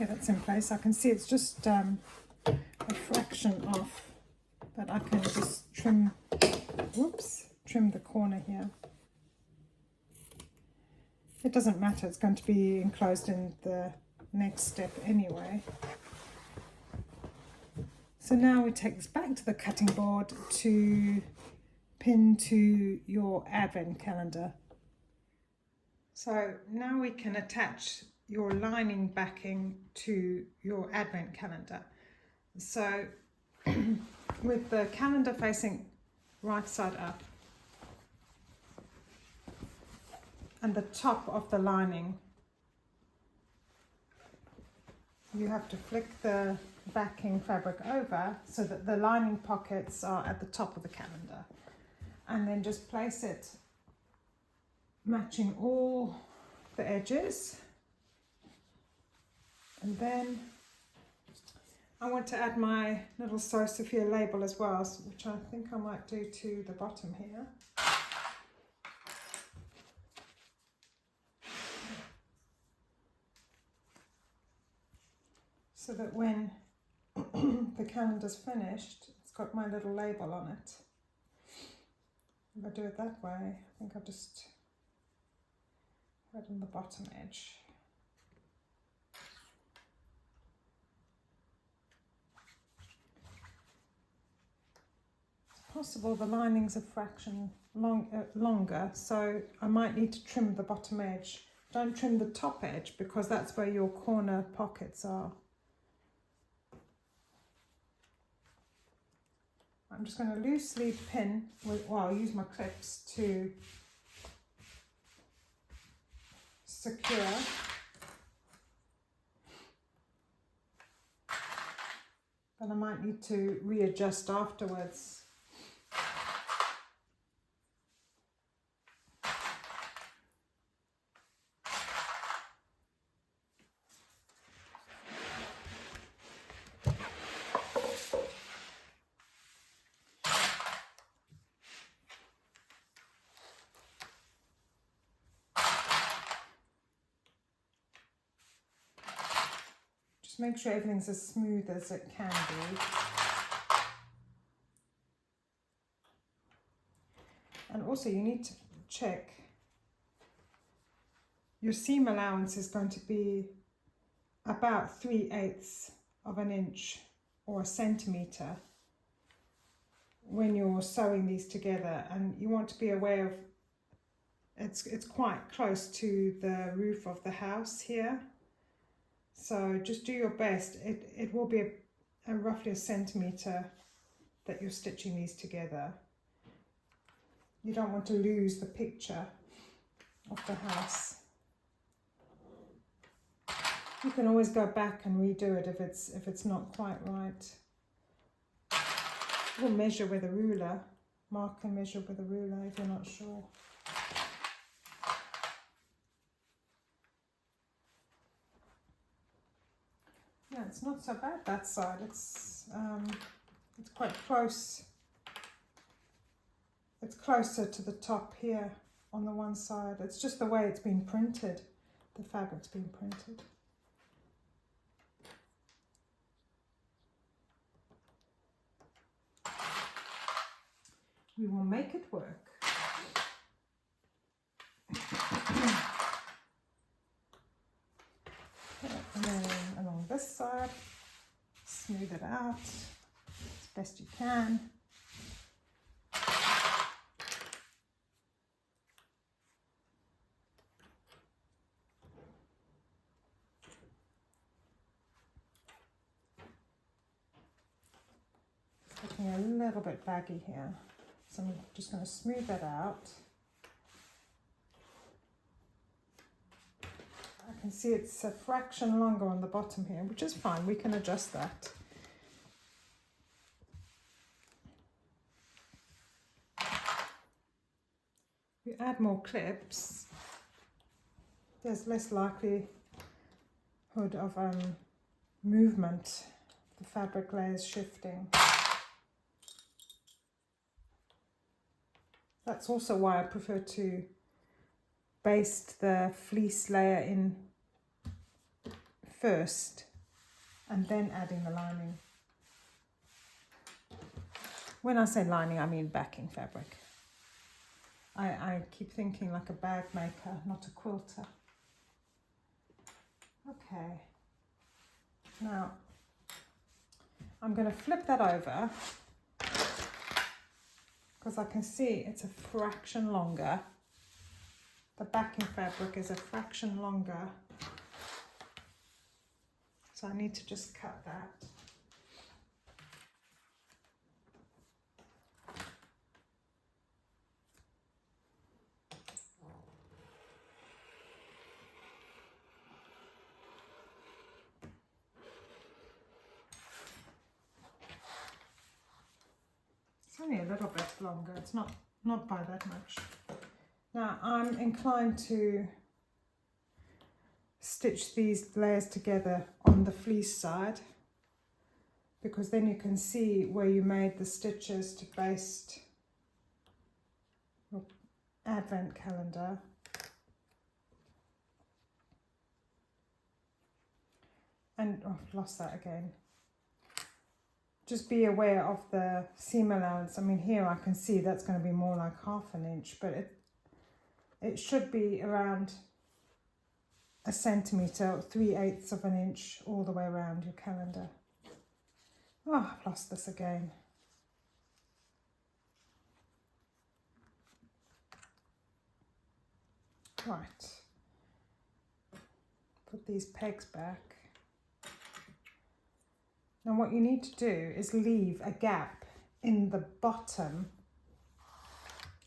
Okay, that's in place. I can see it's just a fraction off, but I can just trim, trim the corner here. It doesn't matter, it's going to be enclosed in the next step anyway. So now we take this back to the cutting board to pin to your advent calendar. So now we can attach your lining backing to your advent calendar. So with the calendar facing right side up and the top of the lining, you have to flick the backing fabric over so that the lining pockets are at the top of the calendar, and then just place it matching all the edges. And then I want to add my little So Sophia label as well, which I think I might do to the bottom here. So that when the calendar's finished, it's got my little label on it. If I do it that way, I think I'll just put it on the bottom edge. Possible the lining's a fraction longer, so I might need to trim the bottom edge. Don't trim the top edge because that's where your corner pockets are. I'm just going to loosely pin I'll use my clips to secure. But I might need to readjust afterwards. Make sure everything's as smooth as it can be. And also you need to check your seam allowance is going to be about 3/8 of an inch or a centimetre when you're sewing these together, and you want to be aware of it's quite close to the roof of the house here. So just do your best. It will be a roughly a centimetre that you're stitching these together. You don't want to lose the picture of the house. You can always go back and redo it if it's not quite right. Or measure with a ruler. Mark and measure with a ruler if you're not sure. Yeah, it's not so bad that side. It's quite close. It's closer to the top here on the one side. It's just the way it's been printed. The fabric's been printed. We will make it work. And then along this side, smooth it out as best you can. It's looking a little bit baggy here, so I'm just going to smooth that out. I can see it's a fraction longer on the bottom here, which is fine. We can adjust that. If you add more clips, there's less likelihood of movement, the fabric layers shifting. That's also why I prefer to baste the fleece layer in first and then adding the lining. When I say lining, I mean backing fabric. I keep thinking like a bag maker, not a quilter. Okay, now I'm going to flip that over because I can see it's a fraction longer. The backing fabric is a fraction longer, so I need to just cut that. It's only a little bit longer, it's not by that much. Now I'm inclined to stitch these layers together on the fleece side, because then you can see where you made the stitches to baste your advent calendar. And oh, I've lost that again. Just be aware of the seam allowance. I mean, here I can see that's going to be more like 1/2 inch, but it should be around 1 centimetre, 3/8 of an inch all the way around your calendar. Oh, I've lost this again. Right. Put these pegs back. Now what you need to do is leave a gap in the bottom,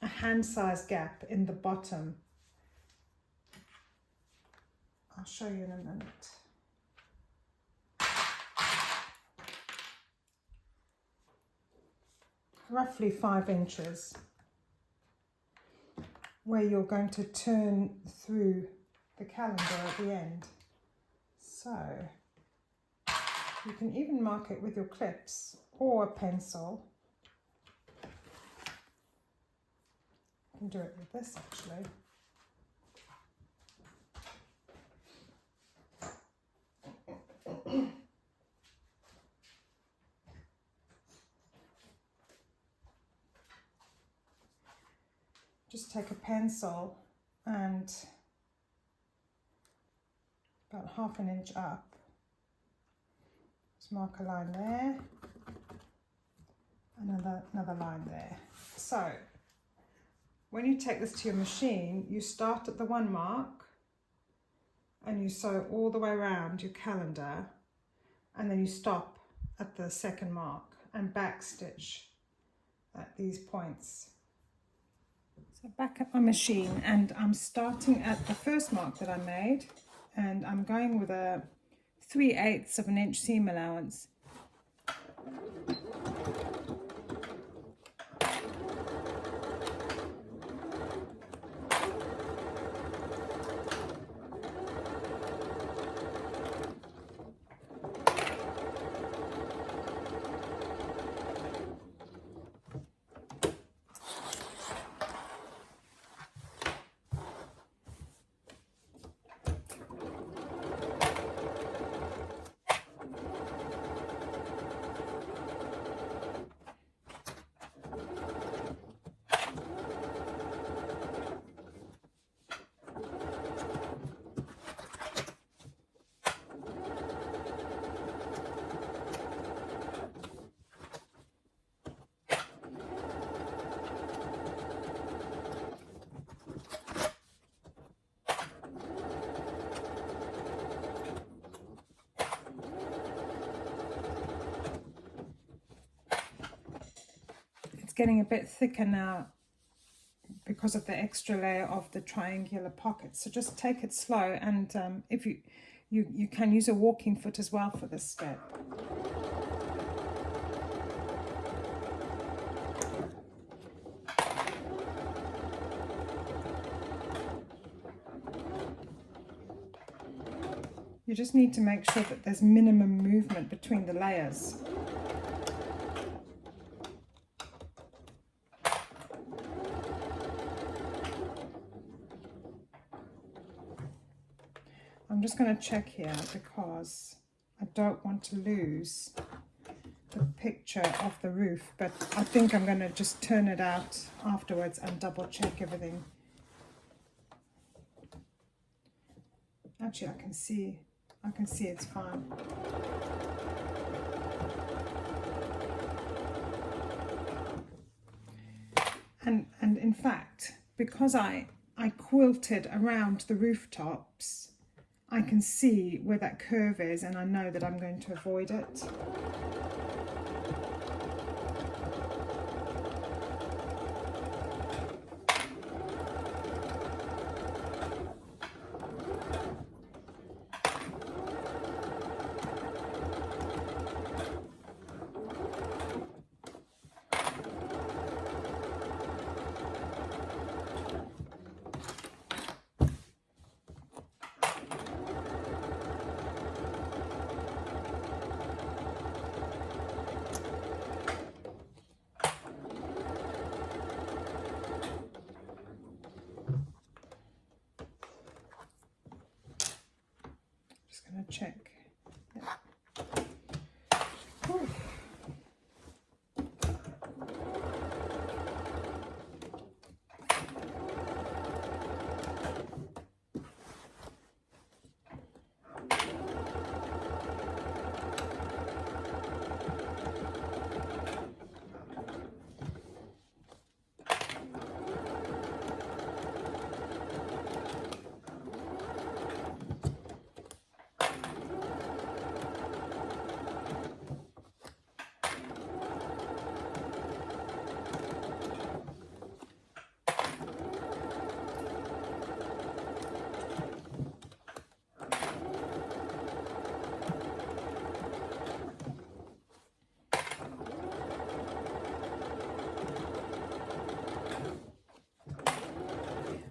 a hand-sized gap in the bottom. I'll show you in a minute. Roughly 5 inches, where you're going to turn through the calendar at the end. So you can even mark it with your clips or a pencil. You can do it with this actually. Just take a pencil and about 1/2 inch up. Just mark a line there, another line there. So when you take this to your machine, you start at the 1 mark and you sew all the way around your calendar, and then you stop at the 2nd mark and back stitch at these points. So back at my machine, and I'm starting at the 1st mark that I made, and I'm going with a 3/8 of an inch seam allowance. It's getting a bit thicker now because of the extra layer of the triangular pocket. So just take it slow, and if you can use a walking foot as well for this step. You just need to make sure that there's minimum movement between the layers. I'm just going to check here because I don't want to lose the picture of the roof, but I think I'm going to just turn it out afterwards and double check everything. Actually, I can see it's fine. And in fact, because I quilted around the rooftops, I can see where that curve is, and I know that I'm going to avoid it. Going to check. Yeah.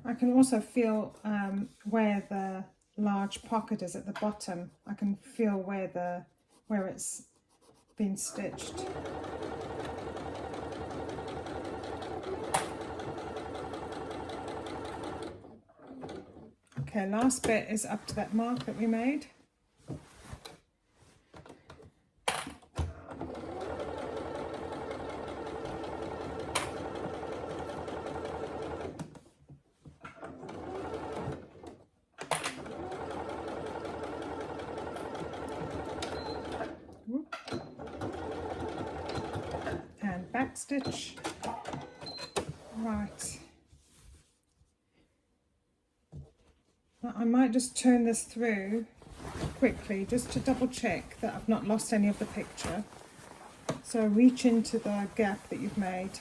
I can also feel where the large pocket is at the bottom. I can feel where it's been stitched. Okay, last bit is up to that mark that we made. And back stitch. Right. Now I might just turn this through quickly just to double check that I've not lost any of the picture. So reach into the gap that you've made,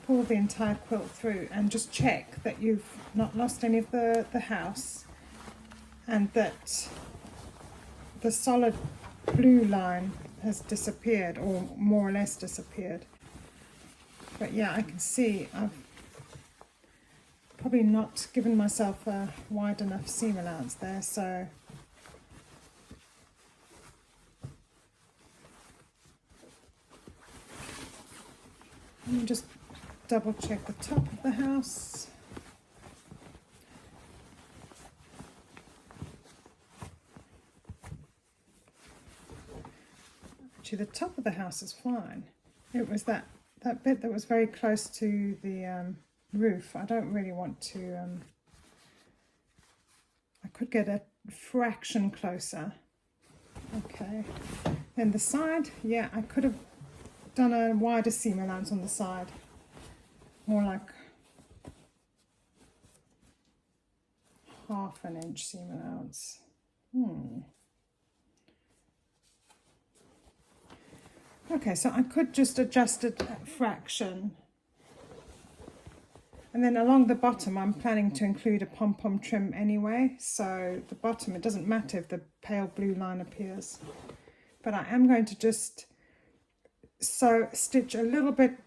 pull the entire quilt through, and just check that you've not lost any of the house, and that the solid blue line has disappeared, or more or less disappeared. But yeah, I can see I've probably not given myself a wide enough seam allowance there, so let me just double check the top of the house. Actually, the top of the house is fine. It was that bit that was very close to the roof. I don't really want to, I could get a fraction closer. Okay, then the side, yeah, I could have done a wider seam allowance on the side, more like ½ an inch seam allowance. Okay, so I could just adjust it a fraction And then along the bottom, I'm planning to include a pom-pom trim anyway. So the bottom, it doesn't matter if the pale blue line appears. But I am going to just stitch a little bit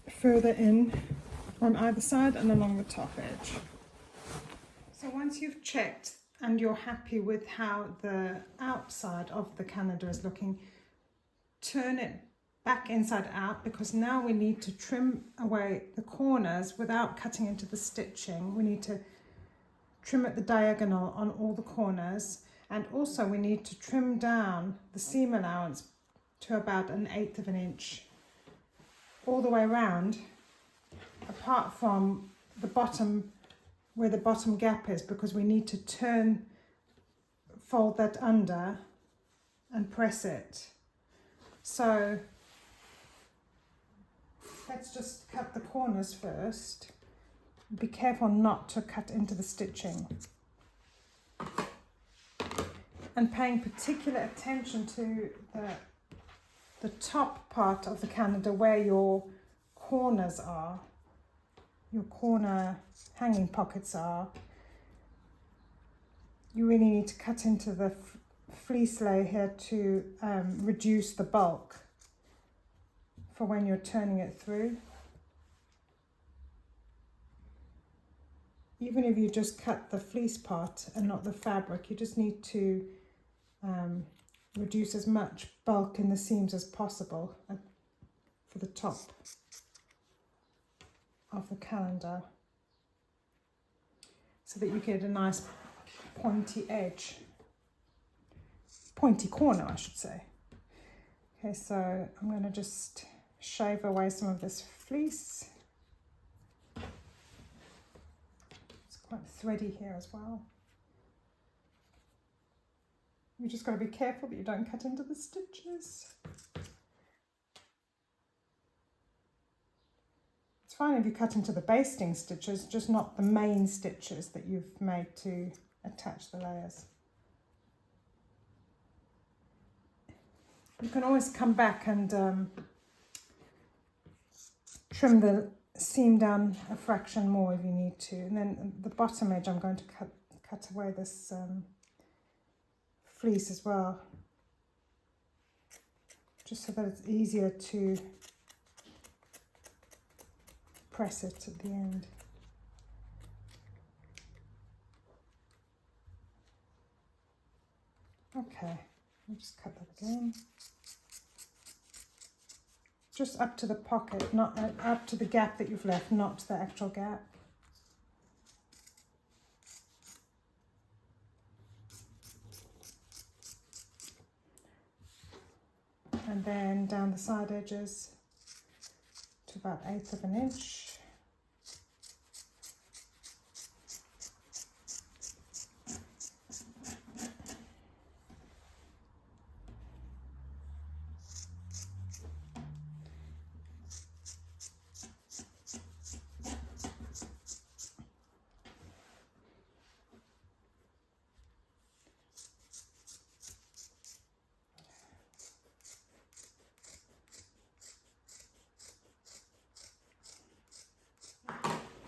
further in on either side and along the top edge. So once you've checked and you're happy with how the outside of the calendar is looking, turn it back inside out, because now we need to trim away the corners without cutting into the stitching. We need to trim at the diagonal on all the corners, and also we need to trim down the seam allowance to about 1/8 of an inch all the way around, apart from the bottom, where the bottom gap is, because we need to fold that under and press it. So let's just cut the corners first. Be careful not to cut into the stitching. And paying particular attention to the top part of the calendar, where your corners are, your corner hanging pockets are. You really need to cut into the fleece layer here to reduce the bulk for when you're turning it through. Even if you just cut the fleece part and not the fabric, you just need to reduce as much bulk in the seams as possible for the top of the calendar, so that you get a nice pointy edge, pointy corner I should say. Okay, so I'm going to just shave away some of this fleece. It's quite thready here as well. You just got to be careful that you don't cut into the stitches. It's fine if you cut into the basting stitches, just not the main stitches that you've made to attach the layers. You can always come back and trim the seam down a fraction more if you need to. And then the bottom edge, I'm going to cut away this fleece as well, just so that it's easier to press it at the end. Okay, I'll just cut that again. Just up to the pocket, not up to the gap that you've left, not to the actual gap. And then down the side edges to about 1/8 of an inch.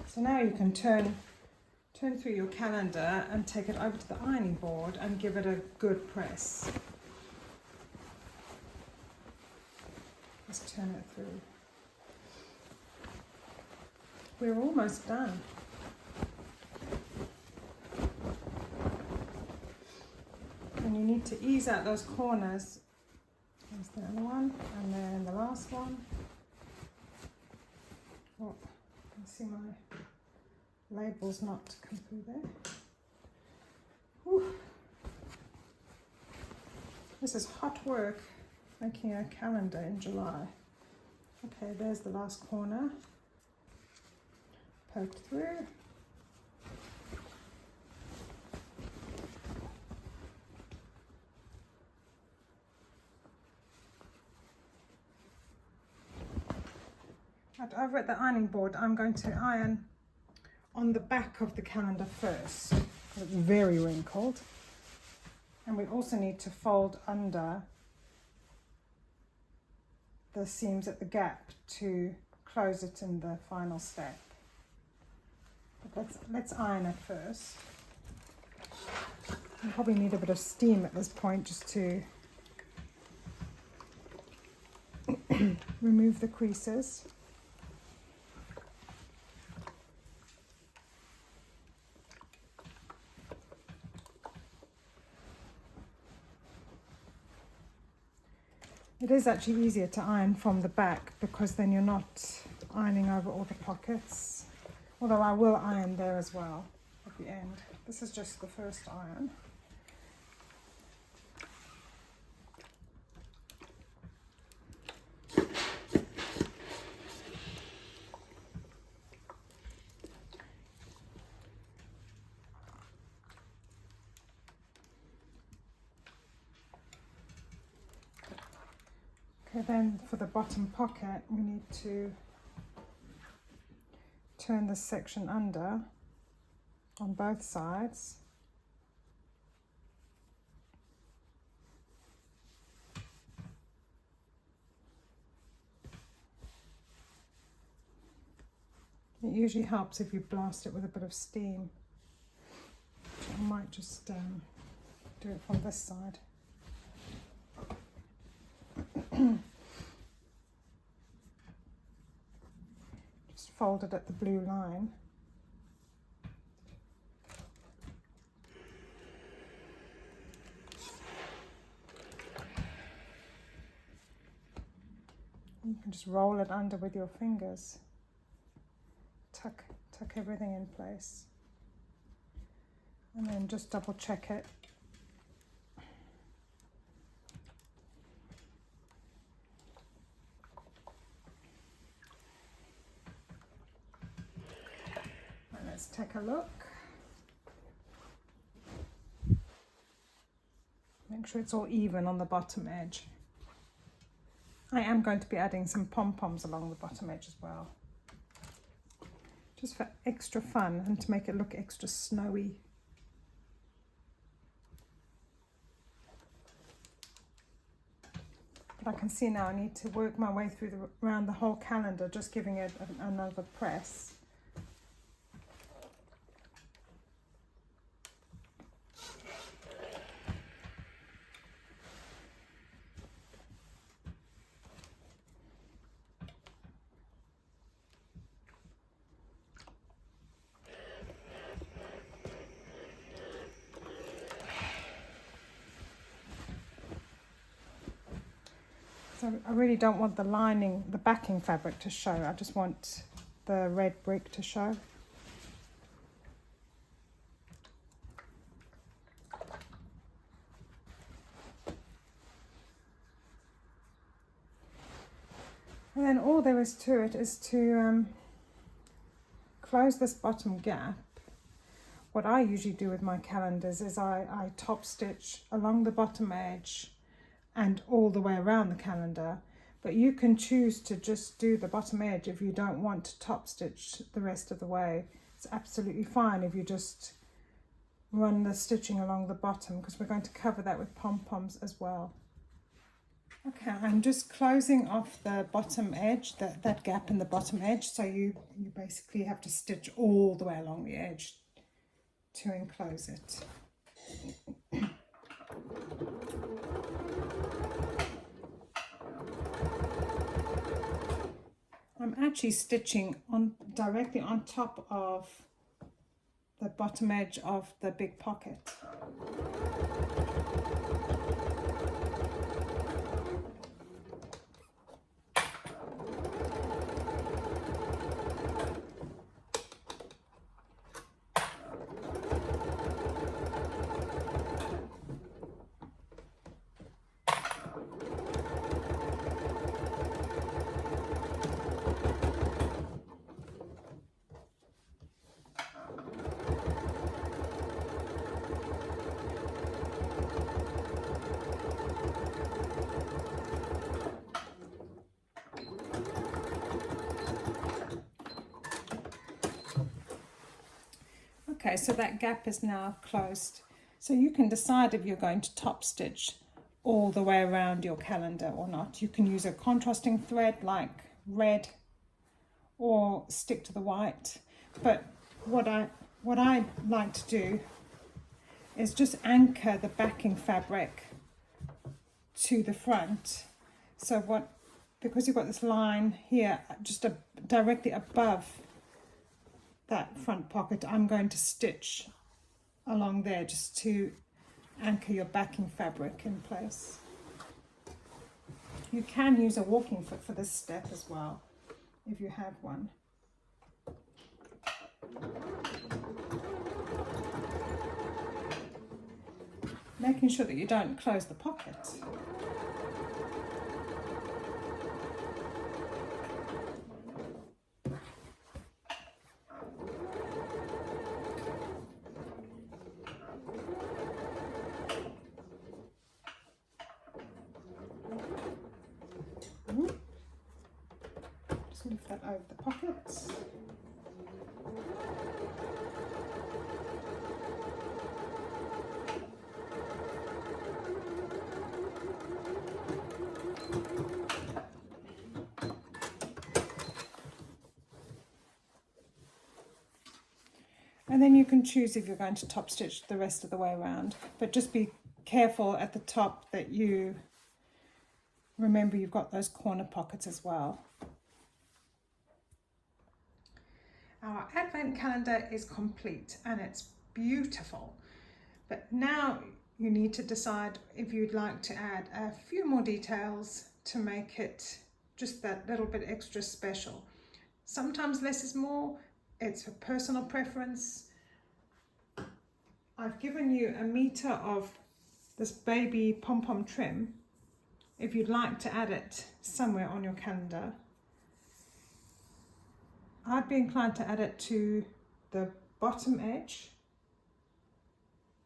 So now you can turn through your calendar and take it over to the ironing board and give it a good press. Just turn it through. We're almost done. And you need to ease out those corners. There's the other one, and then the last one. Oh, you can see my label's not come through there. Whew. This is hot work, making a calendar in July. Okay, there's the last corner. Poked through. Over at the ironing board, I'm going to iron on the back of the calendar first. It's very wrinkled. And we also need to fold under the seams at the gap to close it in the final step. let's iron it first. I probably need a bit of steam at this point just to remove the creases. It is actually easier to iron from the back because then you're not ironing over all the pockets. Although I will iron there as well at the end. This is just the first iron. Okay, then for the bottom pocket, we need to turn this section under on both sides. It usually helps if you blast it with a bit of steam. I might just do it from this side. Just fold it at the blue line. You can just roll it under with your fingers. Tuck everything in place. And then just double check it. And let's take a look. Make sure it's all even on the bottom edge. I am going to be adding some pom-poms along the bottom edge as well. Just for extra fun and to make it look extra snowy. But I can see now I need to work my way through around the whole calendar, just giving it another press. So I really don't want the lining, the backing fabric to show. I just want the red brick to show. And then all there is to it is to close this bottom gap. What I usually do with my calendars is I top stitch along the bottom edge and all the way around the calendar, but you can choose to just do the bottom edge if you don't want to top stitch the rest of the way. It's absolutely fine if you just run the stitching along the bottom, because we're going to cover that with pom-poms as well. Okay, I'm just closing off the bottom edge, that gap in the bottom edge, so you basically have to stitch all the way along the edge to enclose it. I'm actually stitching directly on top of the bottom edge of the big pocket. Okay, so that gap is now closed. So you can decide if you're going to top stitch all the way around your calendar or not. You can use a contrasting thread like red or stick to the white. But what I like to do is just anchor the backing fabric to the front. So because you've got this line here just directly above that front pocket, I'm going to stitch along there just to anchor your backing fabric in place. You can use a walking foot for this step as well, if you have one. Making sure that you don't close the pocket. Just lift that over the pockets. And then you can choose if you're going to top stitch the rest of the way around, but just be careful at the top that you remember you've got those corner pockets as well. Our advent calendar is complete and it's beautiful, but now you need to decide if you'd like to add a few more details to make it just that little bit extra special. Sometimes less is more. It's a personal preference. I've given you 1 meter of this baby pom-pom trim if you'd like to add it somewhere on your calendar. I'd be inclined to add it to the bottom edge,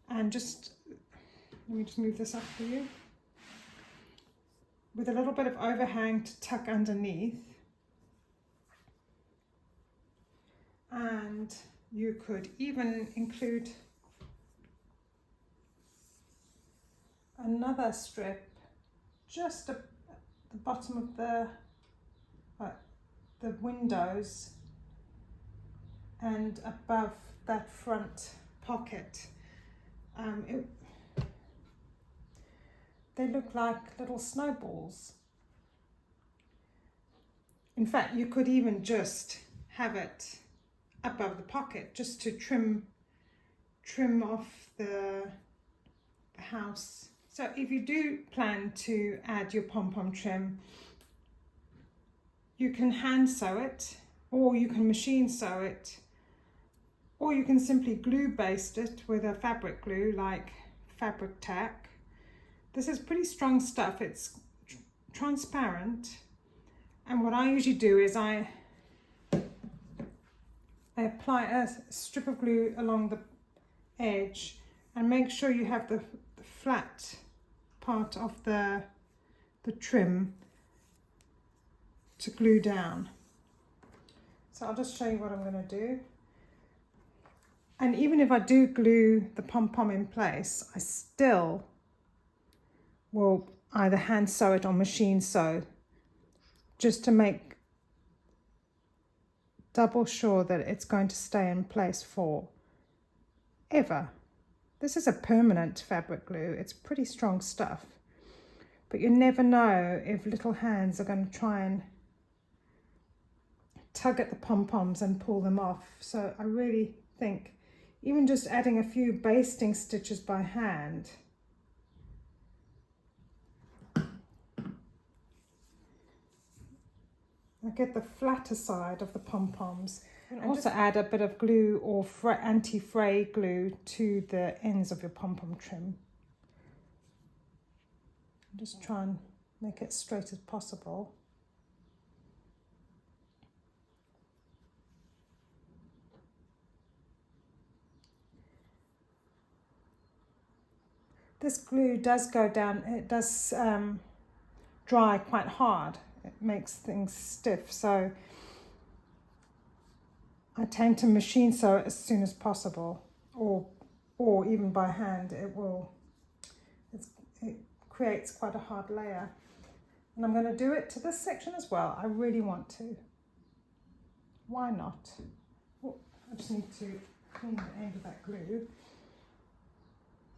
and just, let me just move this up for you, with a little bit of overhang to tuck underneath. And you could even include another strip just at the bottom of the windows and above that front pocket. They look like little snowballs. In fact, you could even just have it above the pocket just to trim off the house. So if you do plan to add your pom-pom trim, you can hand sew it, or you can machine sew it, or you can simply glue baste it with a fabric glue like fabric tack. This is pretty strong stuff. It's transparent, and what I usually do is I apply a strip of glue along the edge and make sure you have the flat part of the trim to glue down. So I'll just show you what I'm going to do. And even if I do glue the pom-pom in place, I still will either hand sew it or machine sew, just to make double sure that it's going to stay in place for ever. This is a permanent fabric glue. It's pretty strong stuff, but you never know if little hands are going to try and tug at the pom-poms and pull them off. So I really think even just adding a few basting stitches by hand I get the flatter side of the pom-poms. And also add a bit of glue or anti-fray glue to the ends of your pom-pom trim. Just try and make it straight as possible. This glue does go down, it does dry quite hard. It makes things stiff, so I tend to machine sew it as soon as possible, or even by hand. It creates quite a hard layer. And I'm going to do it to this section as well. I really want to. Why not? I just need to clean the end of that glue.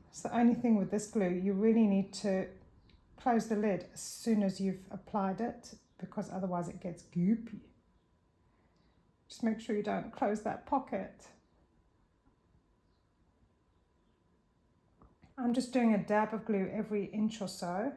It's the only thing with this glue, you really need to close the lid as soon as you've applied it, because otherwise it gets goopy. Just make sure you don't close that pocket. I'm just doing a dab of glue every inch or so.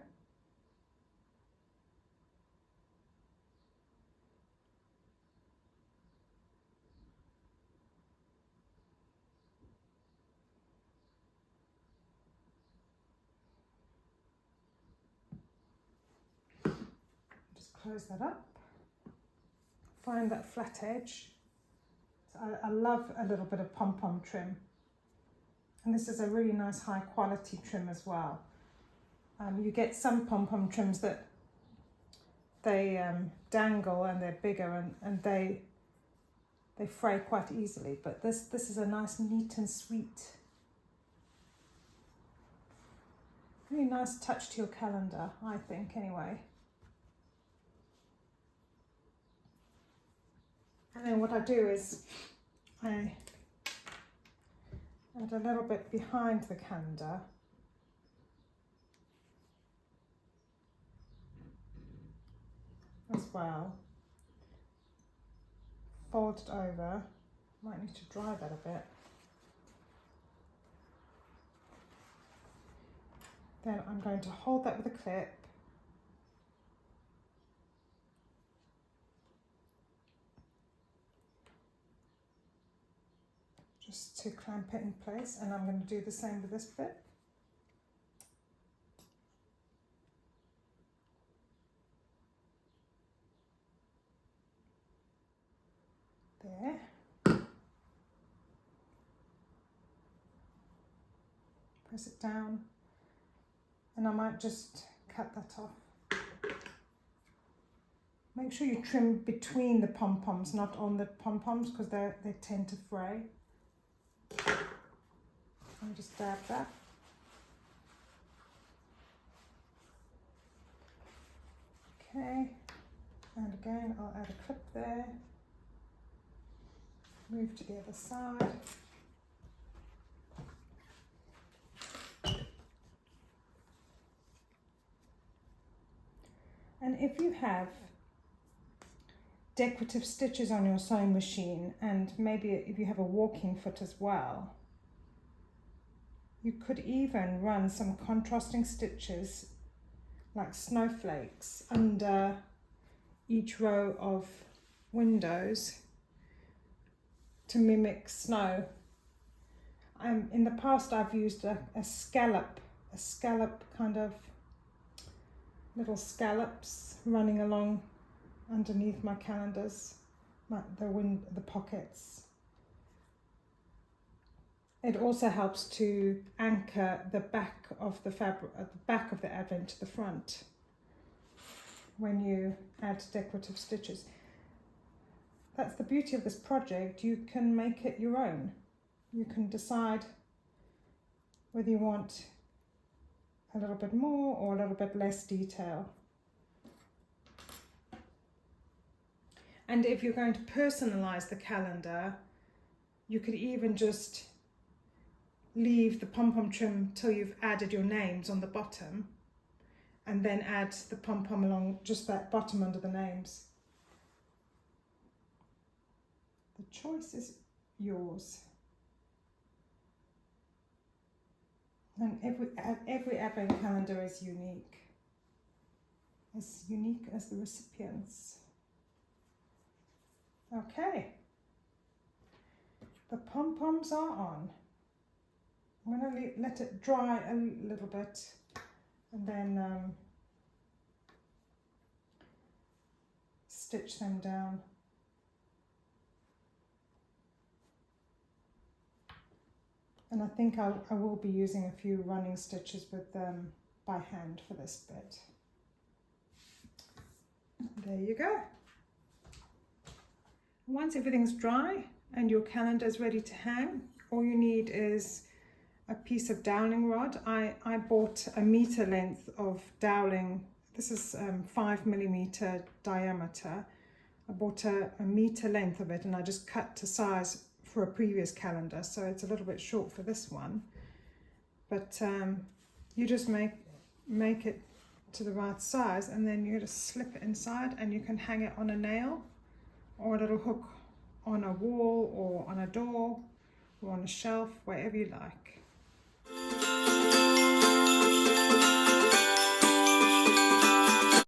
Just close that up. Find that flat edge. So I love a little bit of pom-pom trim. And this is a really nice high quality trim as well. You get some pom-pom trims that they dangle and they're bigger and they fray quite easily, but this is a nice neat and sweet, really nice touch to your calendar, I think, anyway. And then what I do is I add a little bit behind the calendar. As well. Fold it over. Might need to dry that a bit. Then I'm going to hold that with a clip. Just to clamp it in place, and I'm going to do the same with this bit. There. Press it down, and I might just cut that off. Make sure you trim between the pom-poms, not on the pom-poms, because they tend to fray. And just dab that. Okay, and again I'll add a clip there. Move to the other side. And if you have decorative stitches on your sewing machine, and maybe if you have a walking foot as well, you could even run some contrasting stitches like snowflakes under each row of windows to mimic snow. In the past I've used a scallop kind of little scallops running along underneath my calendars, the pockets. It also helps to anchor the back of the fabric, at the back of the advent to the front when you add decorative stitches. That's the beauty of this project. You can make it your own. You can decide whether you want a little bit more or a little bit less detail. And if you're going to personalize the calendar, you could even just leave the pom-pom trim till you've added your names on the bottom, and then add the pom-pom along just that bottom under the names. The choice is yours. And every advent calendar is unique as the recipients. Okay, the pom-poms are on. I'm going to let it dry a little bit, and then stitch them down. And I think I will be using a few running stitches with by hand for this bit. There you go. Once everything's dry and your calendar is ready to hang, all you need is a piece of doweling rod. I bought a meter length of doweling. This is 5mm diameter. I bought a meter length of it, and I just cut to size for a previous calendar, so it's a little bit short for this one. But you just make it to the right size, and then you just slip it inside, and you can hang it on a nail or a little hook on a wall or on a door or on a shelf, wherever you like.